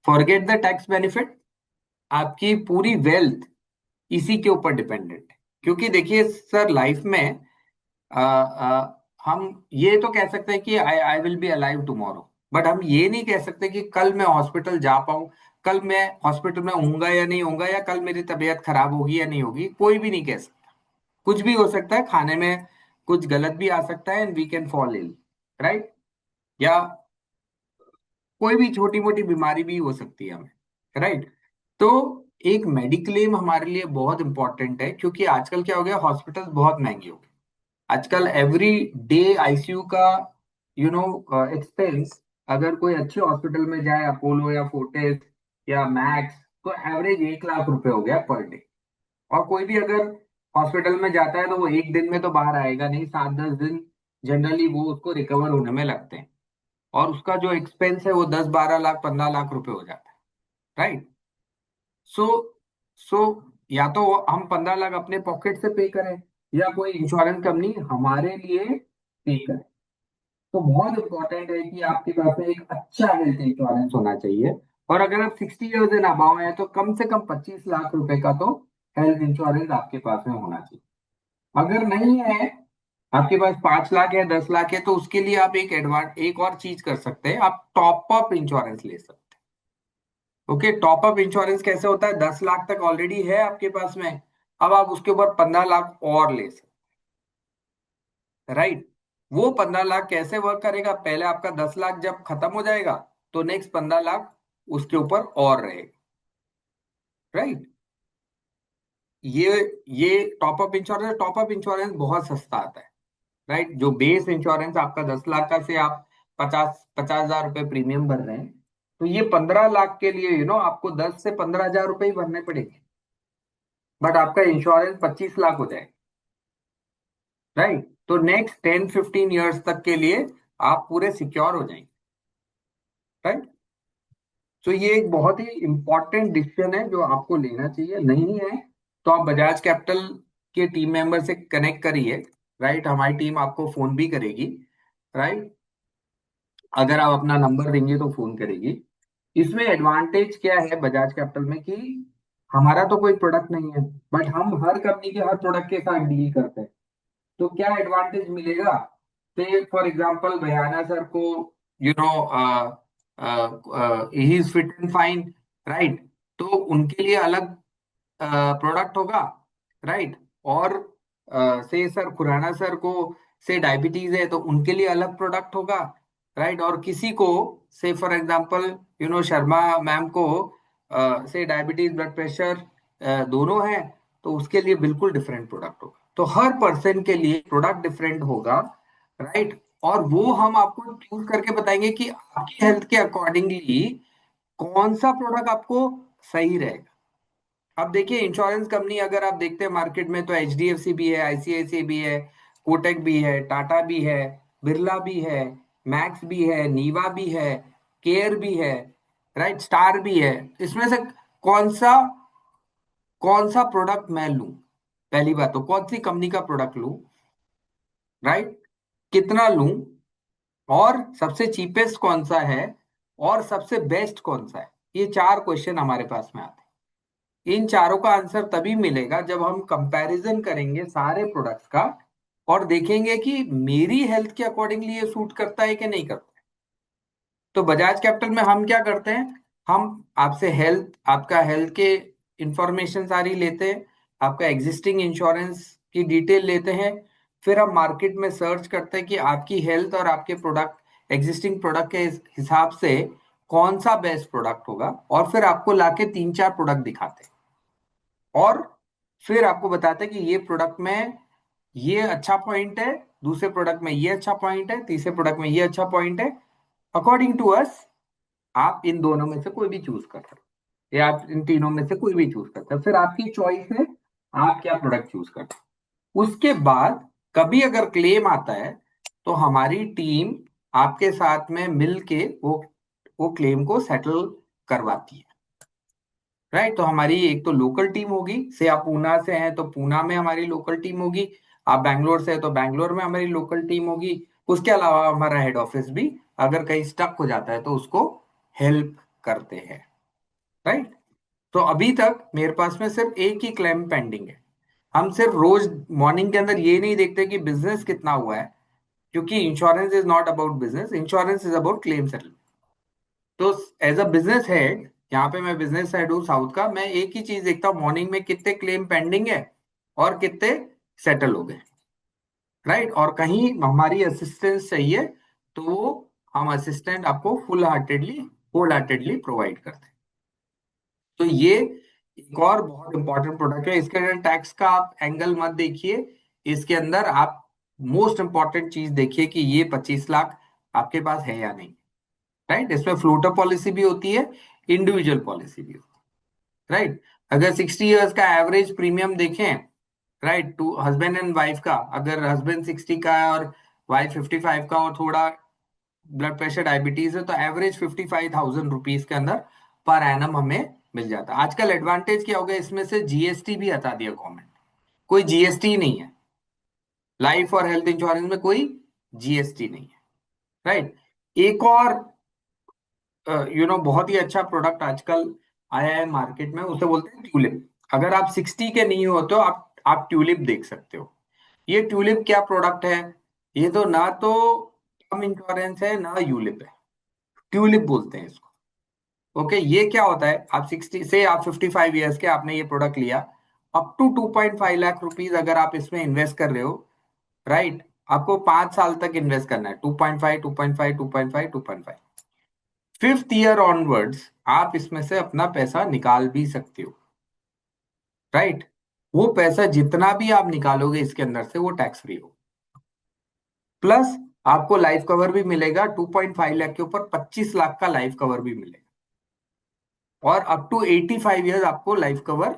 Speaker 2: forget the tax benefit. आपकी पूरी वेल्थ इसी के ऊपर डिपेंडेंट है। क्योंकि देखिए सर, लाइफ में हम ये तो कह सकते हैं कि I I will be alive tomorrow, but हम ये नहीं कह सकते कि कल मैं हॉस्पिटल जा पाऊं, कल मैं हॉस्पिटल में होऊंगा या नहीं होऊंगा, या कल मेरी तबीयत खराब होगी या नहीं होगी, कोई भी नहीं कह सकता। कुछ भी हो सकता है, खाने में कुछ गलत भी आ सकता है, and we can fall ill, right. या कोई भी छोटी मोटी बीमारी भी हो सकती है हमें, राइट। तो एक मेडिक्लेम हमारे लिए बहुत इंपॉर्टेंट है, क्योंकि आजकल क्या हो गया, हॉस्पिटल बहुत महंगे हो गए। आजकल एवरी डे आईसीयू का यू नो एक्सपेंस, अगर कोई अच्छे हॉस्पिटल में जाए, अपोलो या फोर्टिस या मैक्स, तो एवरेज 1 लाख रुपए हो गया पर डे। और कोई भी अगर हॉस्पिटल में जाता है तो वो एक दिन में तो बाहर आएगा नहीं, 7-10 दिन जनरली वो उसको रिकवर होने में लगते हैं। और उसका जो एक्सपेंस है वो 10-12 लाख 15 लाख रुपए हो जाता है, राइट। सो सो या तो हम 15 लाख अपने पॉकेट से पे करें, या कोई इंश्योरेंस कंपनी हमारे लिए पे करे। तो बहुत इंपॉर्टेंट है कि आपके पास में एक अच्छा हेल्थ इंश्योरेंस होना चाहिए। और अगर आप 60 ईयर्स एंड अबाव है तो कम से कम 25 लाख रुपए का तो हेल्थ इंश्योरेंस आपके पास में होना चाहिए। अगर नहीं है, आपके पास 5 लाख है, 10 लाख है, तो उसके लिए आप एक और चीज कर सकते हैं, आप टॉप अप इंश्योरेंस ले सकते हैं। ओके, टॉप अप इंश्योरेंस कैसे होता है? 10 लाख तक ऑलरेडी है आपके पास में, अब आप उसके ऊपर 15 लाख और ले सकते हैं, राइट। वो 15 लाख कैसे वर्क करेगा? पहले आपका 10 लाख जब खत्म हो जाएगा तो नेक्स्ट 15 लाख उसके ऊपर और रहेगा, राइट। ये ये टॉप अप इंश्योरेंस बहुत सस्ता आता है, राइट। जो बेस इंश्योरेंस आपका 10 लाख का, से आप 50,000 रुपए प्रीमियम भर रहे हैं, तो ये 15 लाख के लिए आपको 10 से 15 हजार रुपए ही भरने पड़ेंगे, बट आपका इंश्योरेंस 25 लाख हो जाएगा, राइट। तो नेक्स्ट 10-15 ईयर्स तक के लिए आप पूरे सिक्योर हो जाएंगे, राइट। तो ये एक बहुत ही इंपॉर्टेंट डिसीजन है जो आपको लेना चाहिए। नहीं है तो आप बजाज कैपिटल के टीम मेंबर से कनेक्ट करिए, राइट। हमारी टीम आपको फोन भी करेगी, राइट। अगर आप अपना नंबर देंगे तो फोन करेगी। इसमें एडवांटेज क्या है बजाज कैपिटल में कि हमारा तो कोई प्रोडक्ट नहीं है, बट हम हर कंपनी के हर प्रोडक्ट के साथ डील करते हैं। तो क्या एडवांटेज मिलेगा? से फॉर एग्जांपल भयाना सर को, you know he is fit and fine, right, तो उनके लिए अलग प्रोडक्ट होगा, राइट। और से सर खुराना सर को से डायबिटीज है तो उनके लिए अलग प्रोडक्ट होगा, राइट। और किसी को, से फॉर एग्जांपल शर्मा मैम को से डायबिटीज ब्लड प्रेशर दोनों है, तो उसके लिए बिल्कुल डिफरेंट प्रोडक्ट होगा। तो हर पर्सन के लिए प्रोडक्ट डिफरेंट होगा, राइट। और वो हम आपको चूज करके बताएंगे कि आपकी हेल्थ के अकॉर्डिंगली कौन सा प्रोडक्ट आपको सही रहेगा। अब देखिए, इंश्योरेंस कंपनी अगर आप देखते हैं मार्केट में, तो एचडीएफसी भी है, आईसीआईसीआई भी है, कोटक भी है, टाटा भी है, बिरला भी है, मैक्स भी है, नीवा भी है, केयर भी है, राइट, स्टार भी है। इसमें से कौन सा कौन सा प्रोडक्ट मैं लूं? पहली बात तो कौन सी कंपनी का प्रोडक्ट लूं, राइट, कितना लूं, और सबसे चीपेस्ट कौन सा है, और सबसे बेस्ट कौन सा है। ये चार क्वेश्चन हमारे पास में आते हैं। इन चारों का आंसर तभी मिलेगा जब हम कंपैरिजन करेंगे सारे प्रोडक्ट्स का, और देखेंगे कि मेरी हेल्थ के अकॉर्डिंगली ये सूट करता है कि नहीं करता। तो बजाज कैपिटल में हम क्या करते हैं, हम आपसे आपका हेल्थ के इंफॉर्मेशन सारी लेते हैं, आपका एग्जिस्टिंग इंश्योरेंस की डिटेल लेते हैं, फिर हम मार्केट में सर्च करते हैं कि आपकी हेल्थ और आपके प्रोडक्ट, एग्जिस्टिंग प्रोडक्ट के हिसाब से कौन सा बेस्ट प्रोडक्ट होगा, और फिर आपको लाके 3-4 प्रोडक्ट दिखाते हैं, और फिर आपको बताते हैं कि ये प्रोडक्ट में ये अच्छा पॉइंट है, दूसरे प्रोडक्ट में ये अच्छा पॉइंट है, तीसरे प्रोडक्ट में ये अच्छा पॉइंट है। अकॉर्डिंग टू अस, आप इन दोनों में से कोई भी चूज कर सकते हैं, या आप इन तीनों में से कोई भी चूज करते हैं, फिर आपकी चॉइस है आप क्या प्रोडक्ट चूज करते हैं। उसके बाद कभी अगर क्लेम आता है तो हमारी टीम आपके साथ में मिल के वो क्लेम को सेटल करवाती है, राइट। तो हमारी एक तो लोकल टीम होगी, से आप पूना से हैं तो पूना में हमारी लोकल टीम होगी, आप बैंगलोर से हैं तो बैंगलोर में हमारी लोकल टीम होगी। उसके अलावा हमारा हेड ऑफिस भी अगर कहीं स्टक हो जाता है तो उसको हेल्प करते हैं, राइट। तो अभी तक मेरे पास में सिर्फ एक ही क्लेम पेंडिंग है। हम सिर्फ रोज मॉर्निंग के अंदर ये नहीं देखते कि बिजनेस कितना हुआ है, क्योंकि insurance is not about business, insurance is about claim settlement. तो एज अ बिजनेस हेड, यहाँ पे मैं बिजनेस हेड हूँ साउथ का, मैं एक ही चीज देखता हूँ, मॉर्निंग में कितने क्लेम पेंडिंग है और कितने सेटल हो गए, राइट। और कहीं हमारी असिस्टेंस चाहिए तो हम असिस्टेंट आपको होल हार्टेडली प्रोवाइड करते हैं। तो ये एक और बहुत इंपॉर्टेंट प्रोडक्ट है। इसके अंदर टैक्स का आप एंगल मत देखिए, इसके अंदर आप मोस्ट इंपॉर्टेंट चीज देखिए कि ये 25 लाख आपके पास है या नहीं, राइट। इसमें फ्लोटर पॉलिसी भी होती है, इंडिविजुअल पॉलिसी भी होती है, राइट। अगर 60 ईयर्स का एवरेज प्रीमियम देखें, right, to husband and wife का, अगर हस्बैंड 60 का है और वाइफ 55 का, और थोड़ा ब्लड प्रेशर डायबिटीज है, तो एवरेज 55,000 रुपीज के अंदर पर एनम हमें मिल जाता है। आजकल एडवांटेज क्या हो गया, इसमें से जीएसटी भी हटा दिया गवर्नमेंट, कोई जीएसटी नहीं है, लाइफ और हेल्थ इंश्योरेंस में कोई जीएसटी नहीं है, राइट। एक और बहुत ही अच्छा प्रोडक्ट आजकल आया है मार्केट में, उसे बोलते हैं ट्यूलिप। अगर आप 60 के नहीं हो तो आप ट्यूलिप देख सकते हो। ये ट्यूलिप क्या प्रोडक्ट है? ये तो ना तो टर्म इंश्योरेंस है ना यूलिप है, ट्यूलिप बोलते हैं इसको। ओके, ये क्या होता है? आप 60 से आप 55 ईयर्स के, आपने ये प्रोडक्ट लिया, अप टू 2.5 लाख रुपीज अगर आप इसमें इन्वेस्ट कर रहे हो, राइट, आपको 5 साल तक इन्वेस्ट करना है। 2.5, 2.5, 2.5, 2.5, फिफ्थ ईयर ऑनवर्ड्स आप इसमें से अपना पैसा निकाल भी सकते हो, राइट। वो पैसा जितना भी आप निकालोगे इसके अंदर से वो टैक्स फ्री हो। प्लस आपको लाइफ कवर भी मिलेगा, 2.5 लाख के ऊपर 25 लाख का लाइफ कवर भी मिलेगा, और अप टू 85 ईयर्स आपको लाइफ कवर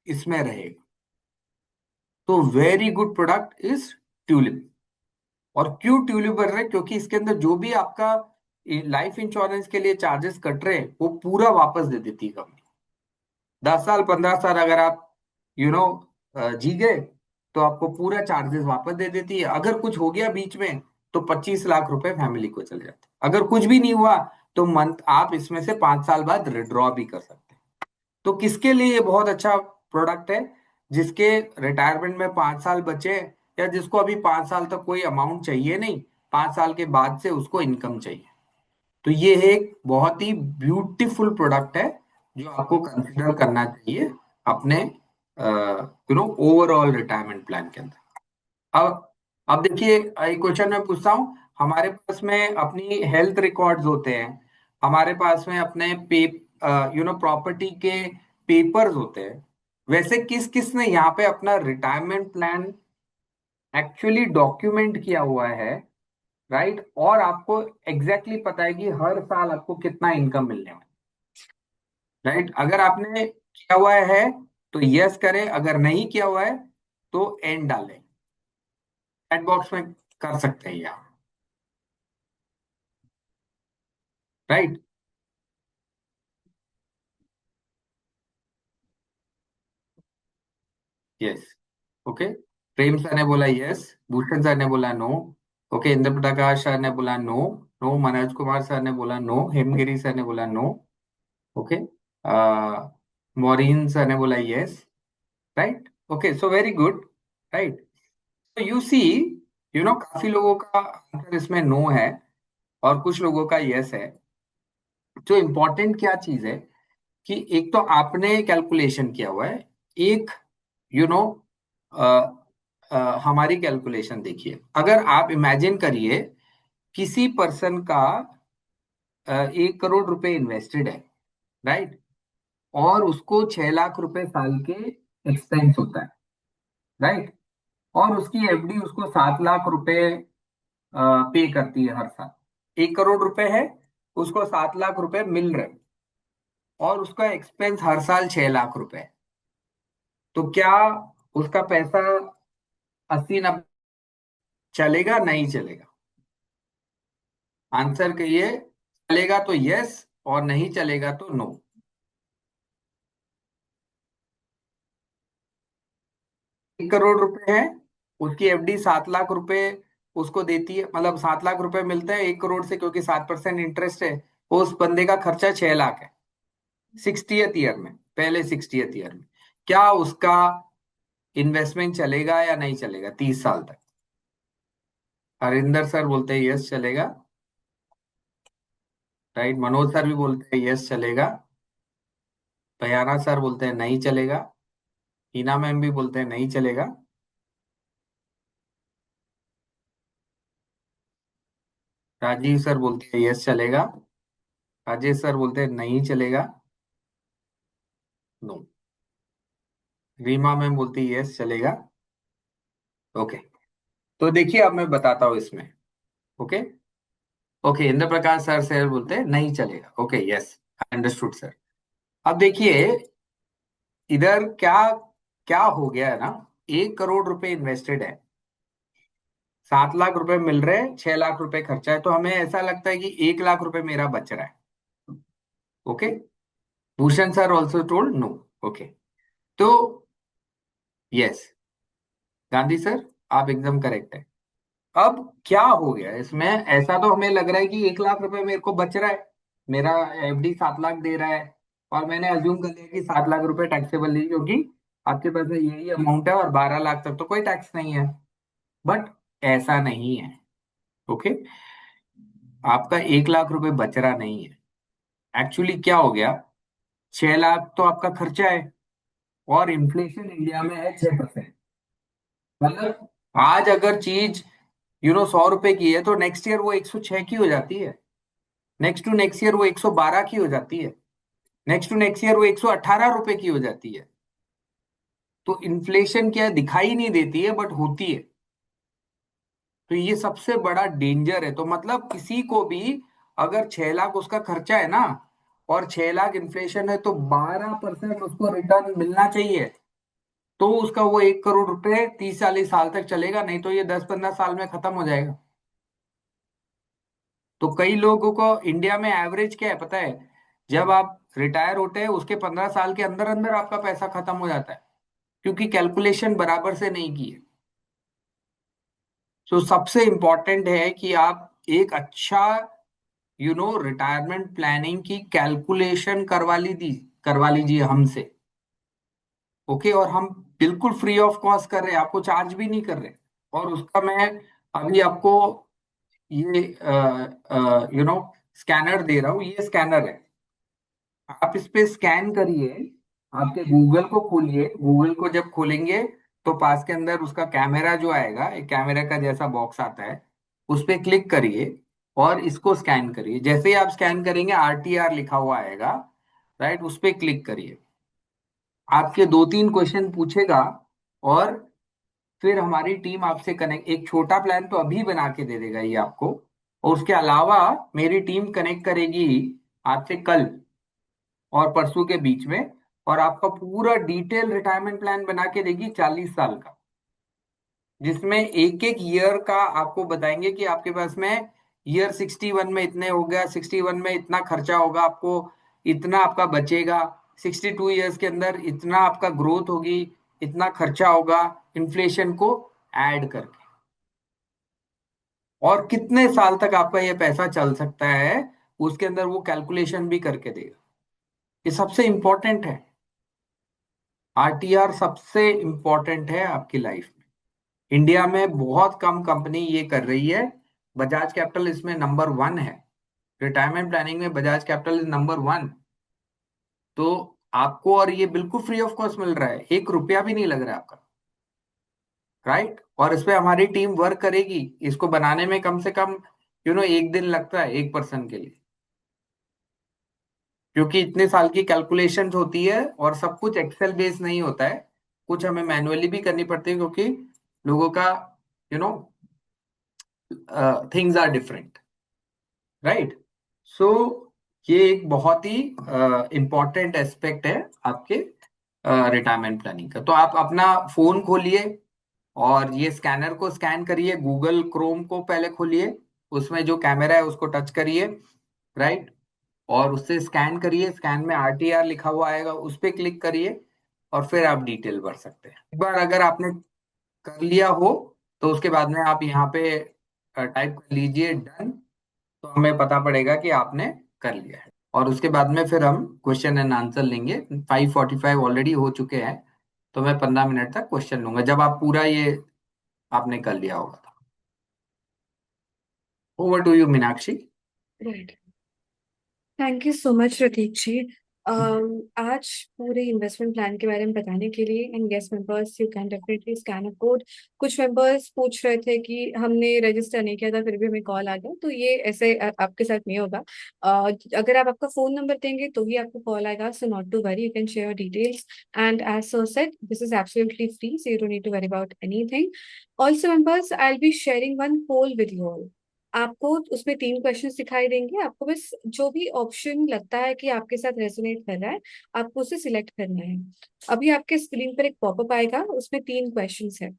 Speaker 2: इसमें रहेगा। तो very good product is tulip. और क्यों ट्यूलिप बढ़ रहे हैं? क्योंकि इसके अंदर जो भी आपका लाइफ इंश्योरेंस के लिए चार्जेस कट रहे हैं वो पूरा वापस दे देती है कंपनी। 10 साल 15 साल अगर आप यू नो जी गए तो आपको पूरा चार्जेस वापस दे देती है। अगर कुछ हो गया बीच में तो 25 लाख रुपए फैमिली को चले जाते हैं। अगर कुछ भी नहीं हुआ तो मंथ आप इसमें से 5 साल बाद विड्रॉ भी कर सकते हैं। तो किसके लिए ये बहुत अच्छा प्रोडक्ट है? जिसके रिटायरमेंट में 5 साल बचे, या जिसको अभी 5 साल तक कोई अमाउंट चाहिए नहीं, 5 साल के बाद से उसको इनकम चाहिए। तो ये एक बहुत ही ब्यूटीफुल प्रोडक्ट है जो आपको कंसिडर करना चाहिए अपने ओवरऑल रिटायरमेंट प्लान के अंदर। अब देखिए, एक क्वेश्चन मैं पूछता हूँ। हमारे पास में अपनी हेल्थ रिकॉर्ड्स होते हैं, हमारे पास में अपने पे प्रॉपर्टी के पेपर्स होते हैं। वैसे किस किस ने यहाँ पे अपना रिटायरमेंट प्लान एक्चुअली डॉक्यूमेंट किया हुआ है, राइट, और आपको एग्जैक्टली पता है कि हर साल आपको कितना इनकम मिलने वाला है, राइट। अगर आपने किया हुआ है तो यस करें, अगर नहीं किया हुआ है तो एन डालें। चैट बॉक्स में कर सकते हैं आप, right. Yes, okay. Prem sir ने बोला यस, भूषण सर ने बोला no, okay. Indra Prakash sir ने बोला no, no. Manoj Kumar sir ने बोला नो, हेमगिरी सर ने बोला नो, ओके। मॉरिन सर ने बोला yes, right. Okay, so very good, right. तो यू सी, काफी लोगों का आंसर इसमें नो है और कुछ लोगों का यस है। जो इम्पोर्टेंट क्या चीज है कि एक तो आपने कैलकुलेशन किया हुआ है, एक यू नो हमारी कैलकुलेशन देखिए। अगर आप इमेजिन करिए किसी पर्सन का 1 करोड़ रुपए इन्वेस्टेड है, राइट, और उसको 6 लाख रुपए साल के एक्सपेंस होता है, राइट, और उसकी एफडी उसको 7 लाख रुपए पे करती है हर साल। 1 करोड़ रुपए है, उसको 7 लाख रुपए मिल रहे हैं, और उसका एक्सपेंस हर साल 6 लाख रुपए है। तो क्या उसका पैसा 80-90 चलेगा? नहीं चलेगा। आंसर कहिए। चलेगा तो यस, और नहीं चलेगा तो नो। 1 करोड़ रुपए है, उसकी एफडी 7 लाख रुपए उसको देती है, मतलब 7 लाख रुपए मिलते हैं 1 करोड़ से, क्योंकि 7% इंटरेस्ट है। उस बंदे का खर्चा 6 लाख है 60th ईयर में, पहले 60th ईयर में। क्या उसका इन्वेस्टमेंट चलेगा या नहीं चलेगा 30 साल तक? हरिंदर सर बोलते हैं यस चलेगा, राइट। मनोज सर भी बोलते हैं यस चलेगा। भयाना सर बोलते हैं नहीं चलेगा। हीना मैम भी बोलते हैं नहीं चलेगा। राजीव सर बोलते हैं यस चलेगा। राजेश सर बोलते हैं नहीं चलेगा, नो। रीमा मैम बोलती है यस चलेगा। ओके, तो देखिए अब मैं बताता हूँ इसमें। Okay, okay. Indra Prakash sir बोलते हैं नहीं चलेगा। Okay, yes, understood sir. अब देखिए इधर क्या क्या हो गया है ना। 1 करोड़ रुपए इन्वेस्टेड है, 7 लाख रुपए मिल रहे हैं, 6 लाख रुपए खर्चा है, तो हमें ऐसा लगता है कि 1 लाख रुपए मेरा बच रहा है। Okay, Bhushan sir also told no. Okay, तो यस, गांधी सर आप एकदम करेक्ट है। अब क्या हो गया इसमें? ऐसा तो हमें लग रहा है कि 1 लाख रुपए मेरे को बच रहा है, मेरा एफडी 7 लाख दे रहा है, और मैंने अज्यूम कर लिया कि 7 लाख रुपए टैक्सेबल नहीं, क्योंकि आपके पास में यही अमाउंट है और 12 लाख तक तो कोई टैक्स नहीं है। बट ऐसा नहीं है। ओके, आपका 1 लाख रुपए बच रहा नहीं है। एक्चुअली क्या हो गया, 6 लाख तो आपका खर्चा है, और इन्फ्लेशन इंडिया में है 6%। मतलब आज अगर चीज 100 रुपए की है, तो नेक्स्ट ईयर वो 106 की हो जाती है, नेक्स्ट टू नेक्स्ट ईयर वो 112 की हो जाती है, नेक्स्ट टू नेक्स्ट ईयर वो 118 रुपए की हो जाती है। तो इन्फ्लेशन क्या है, दिखाई नहीं देती है बट होती है। तो ये सबसे बड़ा डेंजर है। तो मतलब किसी को भी अगर 6 लाख उसका खर्चा है ना, और 6 लाख इन्फ्लेशन है, तो 12% उसको रिटर्न मिलना चाहिए। तो उसका वो 1 करोड़ रुपए 30-40 साल तक चलेगा, नहीं तो ये 10-15 साल में खत्म हो जाएगा। तो कई लोगों को इंडिया में एवरेज क्या है पता है, जब आप रिटायर होते हैं उसके 15 साल के अंदर अंदर आपका पैसा खत्म हो जाता है, क्योंकि कैलकुलेशन बराबर से नहीं की है। तो सबसे इंपॉर्टेंट है कि आप एक अच्छा रिटायरमेंट प्लानिंग की कैलकुलेशन करवा लीजिए हमसे। ओके, और हम बिल्कुल फ्री ऑफ कॉस्ट कर रहे हैं, आपको चार्ज भी नहीं कर रहे। और उसका मैं अभी आपको ये स्कैनर दे रहा हूँ, ये स्कैनर है। आप इस पे स्कैन करिए, आपके गूगल को खोलिए, गूगल को जब खोलेंगे तो पास के अंदर उसका कैमरा जो आएगा, एक कैमरा का जैसा बॉक्स आता है, उस पे क्लिक करिए और इसको स्कैन करिए। जैसे ही आप स्कैन करेंगे आरटीआर लिखा हुआ आएगा, राइट, उस पे क्लिक करिए। आपके 2-3 क्वेश्चन पूछेगा, और फिर हमारी टीम आपसे कनेक्ट, एक छोटा प्लान तो अभी बना के दे देगा ये आपको, और उसके अलावा मेरी टीम कनेक्ट करेगी आपसे कल और परसों के बीच में, और आपका पूरा डिटेल रिटायरमेंट प्लान बना के देगी 40 साल का, जिसमें एक एक ईयर का आपको बताएंगे कि आपके पास में ईयर 61 में इतने हो गया, 61 में इतना खर्चा होगा आपको, इतना आपका बचेगा, 62 ईयर्स के अंदर इतना आपका ग्रोथ होगी, इतना खर्चा होगा, इन्फ्लेशन को ऐड करके, और कितने साल तक आपका ये पैसा चल सकता है, उसके अंदर वो कैलकुलेशन भी करके देगा। ये सबसे इंपॉर्टेंट है। आरटीआर सबसे इंपॉर्टेंट है आपकी लाइफ में। इंडिया में बहुत कम कंपनी ये कर रही है। बजाज कैपिटल इसमें नंबर 1 है, रिटायरमेंट प्लानिंग में बजाज कैपिटल इज नंबर 1। तो आपको, और ये बिल्कुल फ्री ऑफ कॉस्ट मिल रहा है, 1 रुपया भी नहीं लग रहा है आपका, राइट। और इस पे हमारी टीम वर्क करेगी, इसको बनाने में कम से कम 1 दिन लगता है एक पर्सन के लिए, क्योंकि इतने साल की कैलकुलेशंस होती है और सब कुछ एक्सेल बेस नहीं होता है, कुछ हमें मैन्युअली भी करनी पड़ती है, क्योंकि लोगों का you know things are different, right. So ये एक बहुत ही इम्पॉर्टेंट एस्पेक्ट है आपके रिटायरमेंट प्लानिंग का। तो आप अपना फोन खोलिए और ये स्कैनर को स्कैन करिए, गूगल क्रोम को पहले खोलिए, उसमें जो कैमरा है उसको टच करिए, राइट, और उससे स्कैन करिए, स्कैन में आरटीआर लिखा हुआ आएगा, उस पर क्लिक करिए, और फिर आप डिटेल भर सकते हैं। एक बार अगर आपने कर लिया हो, तो उसके बाद में आप यहाँ पे टाइप कर लीजिए डन, तो हमें पता पड़ेगा कि आपने कर लिया है। और उसके बाद में फिर हम क्वेश्चन एंड आंसर लेंगे। 5:45 ऑलरेडी हो चुके हैं, तो मैं 15 मिनट तक क्वेश्चन लूंगा, जब आप पूरा ये आपने कर लिया होगा। Over to you Meenakshi.
Speaker 1: Right. Thank you so much Prateek ji. आज पूरे इन्वेस्टमेंट प्लान के बारे में बताने के लिए। And yes members, you can definitely scan a code. कुछ मेंबर्स पूछ रहे थे कि हमने रजिस्टर नहीं किया था फिर भी हमें कॉल आ गया, तो ये ऐसे आपके साथ नहीं होगा। अगर आप आपका फोन नंबर देंगे तो ही आपको कॉल आएगा, so not to worry, you can share details. And as so said, this is absolutely free, so you don't need to worry about anything. Also members, I will be sharing one poll with you all. आपको उसमें 3 question दिखाई देंगे, आपको बस जो भी option लगता है कि आपके साथ रेजोनेट कर रहा है, आपको उसे सिलेक्ट करना है। अभी आपके स्क्रीन पर एक पॉपअप आएगा, उसमें 3 क्वेश्चंस है।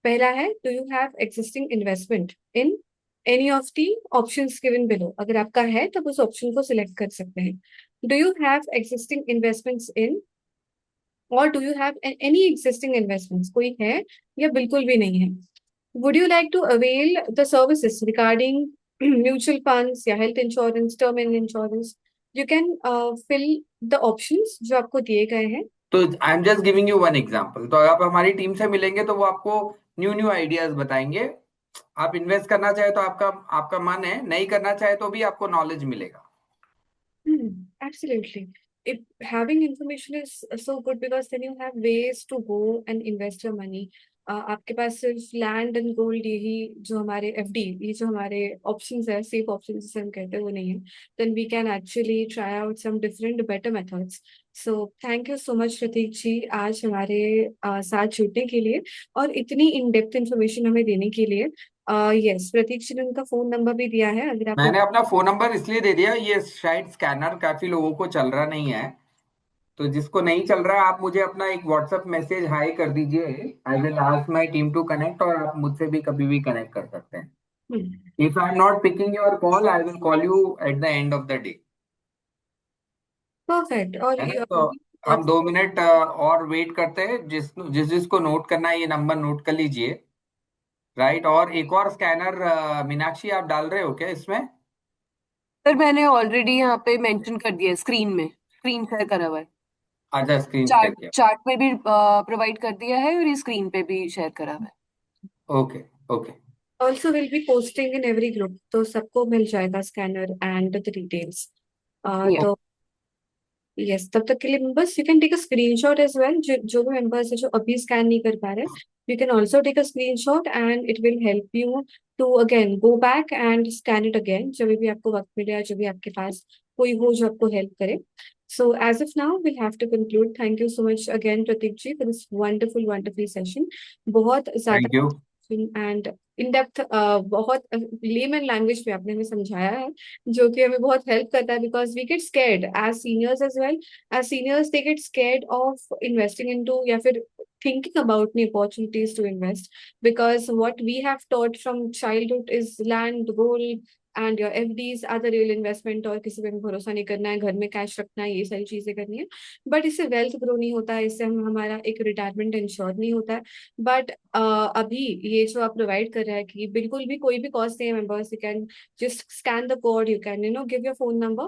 Speaker 1: पहला है, do you have existing investment in any of the options given below? अगर आपका है तब उस ऑप्शन को सिलेक्ट कर सकते हैं। Do you have existing investments in, और do you have any existing investments, कोई है या बिल्कुल भी नहीं है। Would you like to avail the services regarding mutual funds या health insurance, term and insurance? You can fill the options जो आपको दिए गए हैं.
Speaker 2: तो I am just giving you one example. तो आप हमारी टीम से मिलेंगे तो वो आपको न्यू न्यू आइडियाज बताएंगे। आप इन्वेस्ट करना चाहे तो आपका आपका मन है, नहीं करना चाहे तो भी आपको नॉलेज मिलेगा।
Speaker 1: Absolutely. If having information is so good because then you have ways to go and invest your money. आपके पास सिर्फ लैंड एंड गोल्ड यही जो हमारे एफडी ये जो हमारे ऑप्शंस है सेफ ऑप्शंस जिसे हम कहते हैं वो नहीं है then we can actually try out some different better methods so thank you so much Prateek ji आज हमारे साथ जुड़ने के लिए और इतनी इन डेप्थ इंफॉर्मेशन हमें देने के लिए यस प्रतीक जी ने उनका फोन नंबर भी दिया है अगर आपको
Speaker 2: मैंने अपना फोन नंबर इसलिए दे दिया, ये शायद स्कैनर काफी लोगों को चल रहा नहीं है। तो जिसको नहीं चल रहा है आप मुझे अपना एक व्हाट्सएप मैसेज हाई कर दीजिए। I will ask my team to connect, और आप मुझसे भी कभी भी कनेक्ट कर सकते हैं। If I am not picking your call I will call you at the end of the day.
Speaker 1: Perfect और
Speaker 2: है ना? तो हम 2 मिनट और वेट करते हैं। जिसको नोट करना है ये नंबर नोट कर लीजिए। राइट। और एक और स्कैनर मीनाक्षी आप डाल रहे हो क्या इसमें?
Speaker 3: सर मैंने ऑलरेडी यहाँ पे मेंशन कर दिया है, स्क्रीन में स्क्रीन शेयर करा हुआ है।
Speaker 2: अच्छा, स्क्रीन शेयर
Speaker 3: चार्ट
Speaker 2: किया।
Speaker 3: चार्ट में भी प्रोवाइड कर दिया है और ये स्क्रीन पे भी शेयर करा हुआ है।
Speaker 2: Okay okay.
Speaker 1: also will be posting in every group तो सबको मिल जाएगा स्कैनर एंड द डिटेल्स
Speaker 3: या
Speaker 1: तो यस तब तक के लिए members you can take a screenshot as well जो भी मेंबर्स है जो अभी स्कैन नहीं कर पा रहे you can also take a screenshot and it will help you to again go back and scan it again जब भी आपको वक्त मिले या जब भी आपके पास कोई हो जो आपको हेल्प करे so as of now we'll have to conclude thank you so much again Pratik ji for this wonderful session बहुत
Speaker 2: थैंक यू।
Speaker 1: ज्यादा एंड इन डेप्थ बहुत लेमन लैंग्वेज में आपने हमें समझाया है जो कि हमें बहुत हेल्प करता है because we get scared as seniors as well as seniors they get scared of investing into या फिर thinking about new opportunities to invest because what we have taught from childhood is land gold and your FDs are the real investment और किसी पे भी भरोसा नहीं करना है घर में कैश रखना है ये सारी चीजें करनी है बट इससे वेल्थ ग्रो नहीं होता है इससे हम हमारा एक रिटायरमेंट इंश्योर नहीं होता है बट अभी ये जो आप प्रोवाइड कर रहे हैं कि बिल्कुल भी कोई भी कॉस्ट नहीं है members you can just scan the code you can give your phone number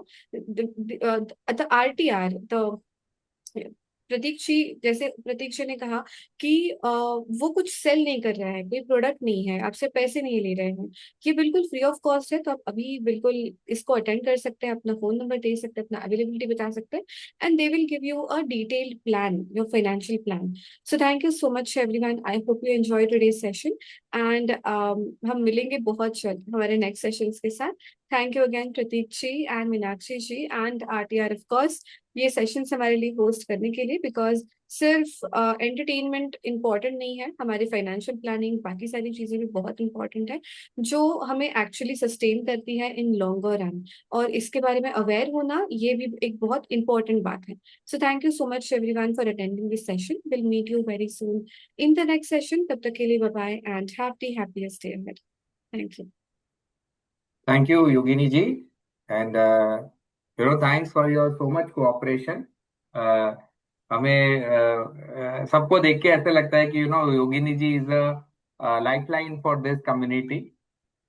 Speaker 1: the RTR the Prateek ji जैसे प्रतीक जी ने कहा कि वो कुछ सेल नहीं कर रहा है कोई प्रोडक्ट नहीं है आपसे पैसे नहीं ले रहे हैं ये बिल्कुल फ्री ऑफ कॉस्ट है तो आप अभी बिल्कुल इसको अटेंड कर सकते हैं अपना फोन नंबर दे सकते हैं अपना अवेलेबिलिटी बता सकते हैं and they will give you a detailed plan your financial plan so thank you so much everyone I hope you enjoy today's session and हम मिलेंगे बहुत जल्द हमारे नेक्स्ट सेशंस के साथ thank you again Prateek ji and Meenakshi ji and RTR of course ये sessions हमारे लिए होस्ट करने के लिए बिकॉज सिर्फ एंटरटेनमेंट इम्पॉर्टेंट नहीं है हमारी फाइनेंशियल प्लानिंग बाकी सारी चीजें भी बहुत इंपॉर्टेंट है जो हमें एक्चुअली सस्टेन करती है इन लॉन्गर रन और इसके बारे में अवेयर होना ये भी एक बहुत इंपॉर्टेंट बात है so thank you so much everyone for attending this session will meet you very soon in the next session तब तक के लिए bye bye and happiest day ahead thank you
Speaker 2: thank you Yogini ji. And thanks for your so much cooperation. हमें सबको देख के ऐसे लगता है कि Yogini ji is a life line for this community.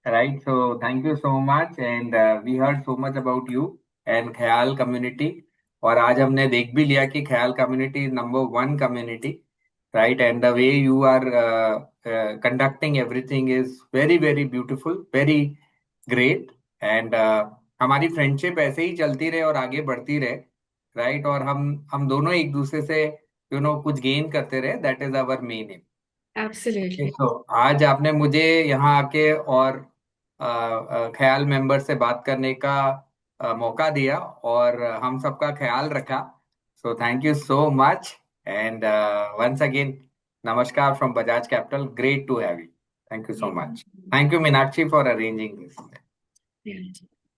Speaker 2: Right. So thank you so much. And we heard so much about you and Khyaal community. और आज हमने देख भी लिया कि Khyaal community is number one community. Right. And the way you are conducting everything is very very beautiful, very great. And हमारी friendship ऐसे ही चलती रहे और आगे बढ़ती रहे। राइट। और हम दोनों एक दूसरे से कुछ गेन करते रहे। That is our main aim.
Speaker 1: Absolutely
Speaker 2: तो आज आपने मुझे यहाँ आके और ख्याल मेंबर से बात करने का मौका दिया और हम सबका ख्याल रखा। So thank you so much. And once again नमस्कार from Bajaj capital. Great to have you. Thank you so much. Thank you Meenakshi for arranging this.
Speaker 1: Yeah.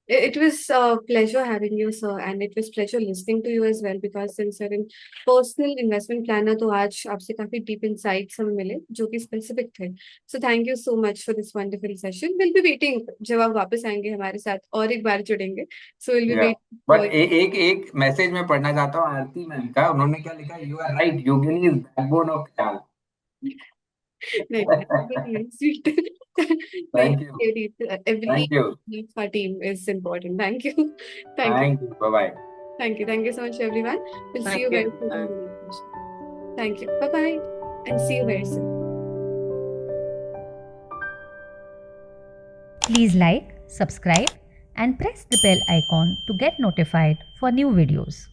Speaker 1: It was a pleasure having you, sir, and it was pleasure listening to you as well because since you're in personal investment planner, तो आज आपसे काफी deep insights हमें मिले जो कि specific थे. So thank you so much for this wonderful session. We'll be waiting जब आप वापस आएंगे हमारे साथ और एक बार जुड़ेंगे. So we'll be
Speaker 2: या
Speaker 1: waiting
Speaker 2: बट
Speaker 1: for
Speaker 2: एक एक मैसेज मैं पढ़ना चाहता हूँ आरती मैम का। उन्होंने क्या लिखा? You are right, Yogini is backbone of khayal.
Speaker 1: Very sweet.
Speaker 2: Thank you.
Speaker 1: Every
Speaker 2: Thank you.
Speaker 1: of our team is important. Thank you. Thank you.
Speaker 2: Thank you. Bye-bye.
Speaker 1: Thank you. Thank you so much, everyone. We'll see you
Speaker 3: Thank
Speaker 1: very
Speaker 3: you.
Speaker 1: soon in the next session. Thank you. Bye-bye. And see you very soon.
Speaker 4: Please like, subscribe, and press the bell icon to get notified for new videos.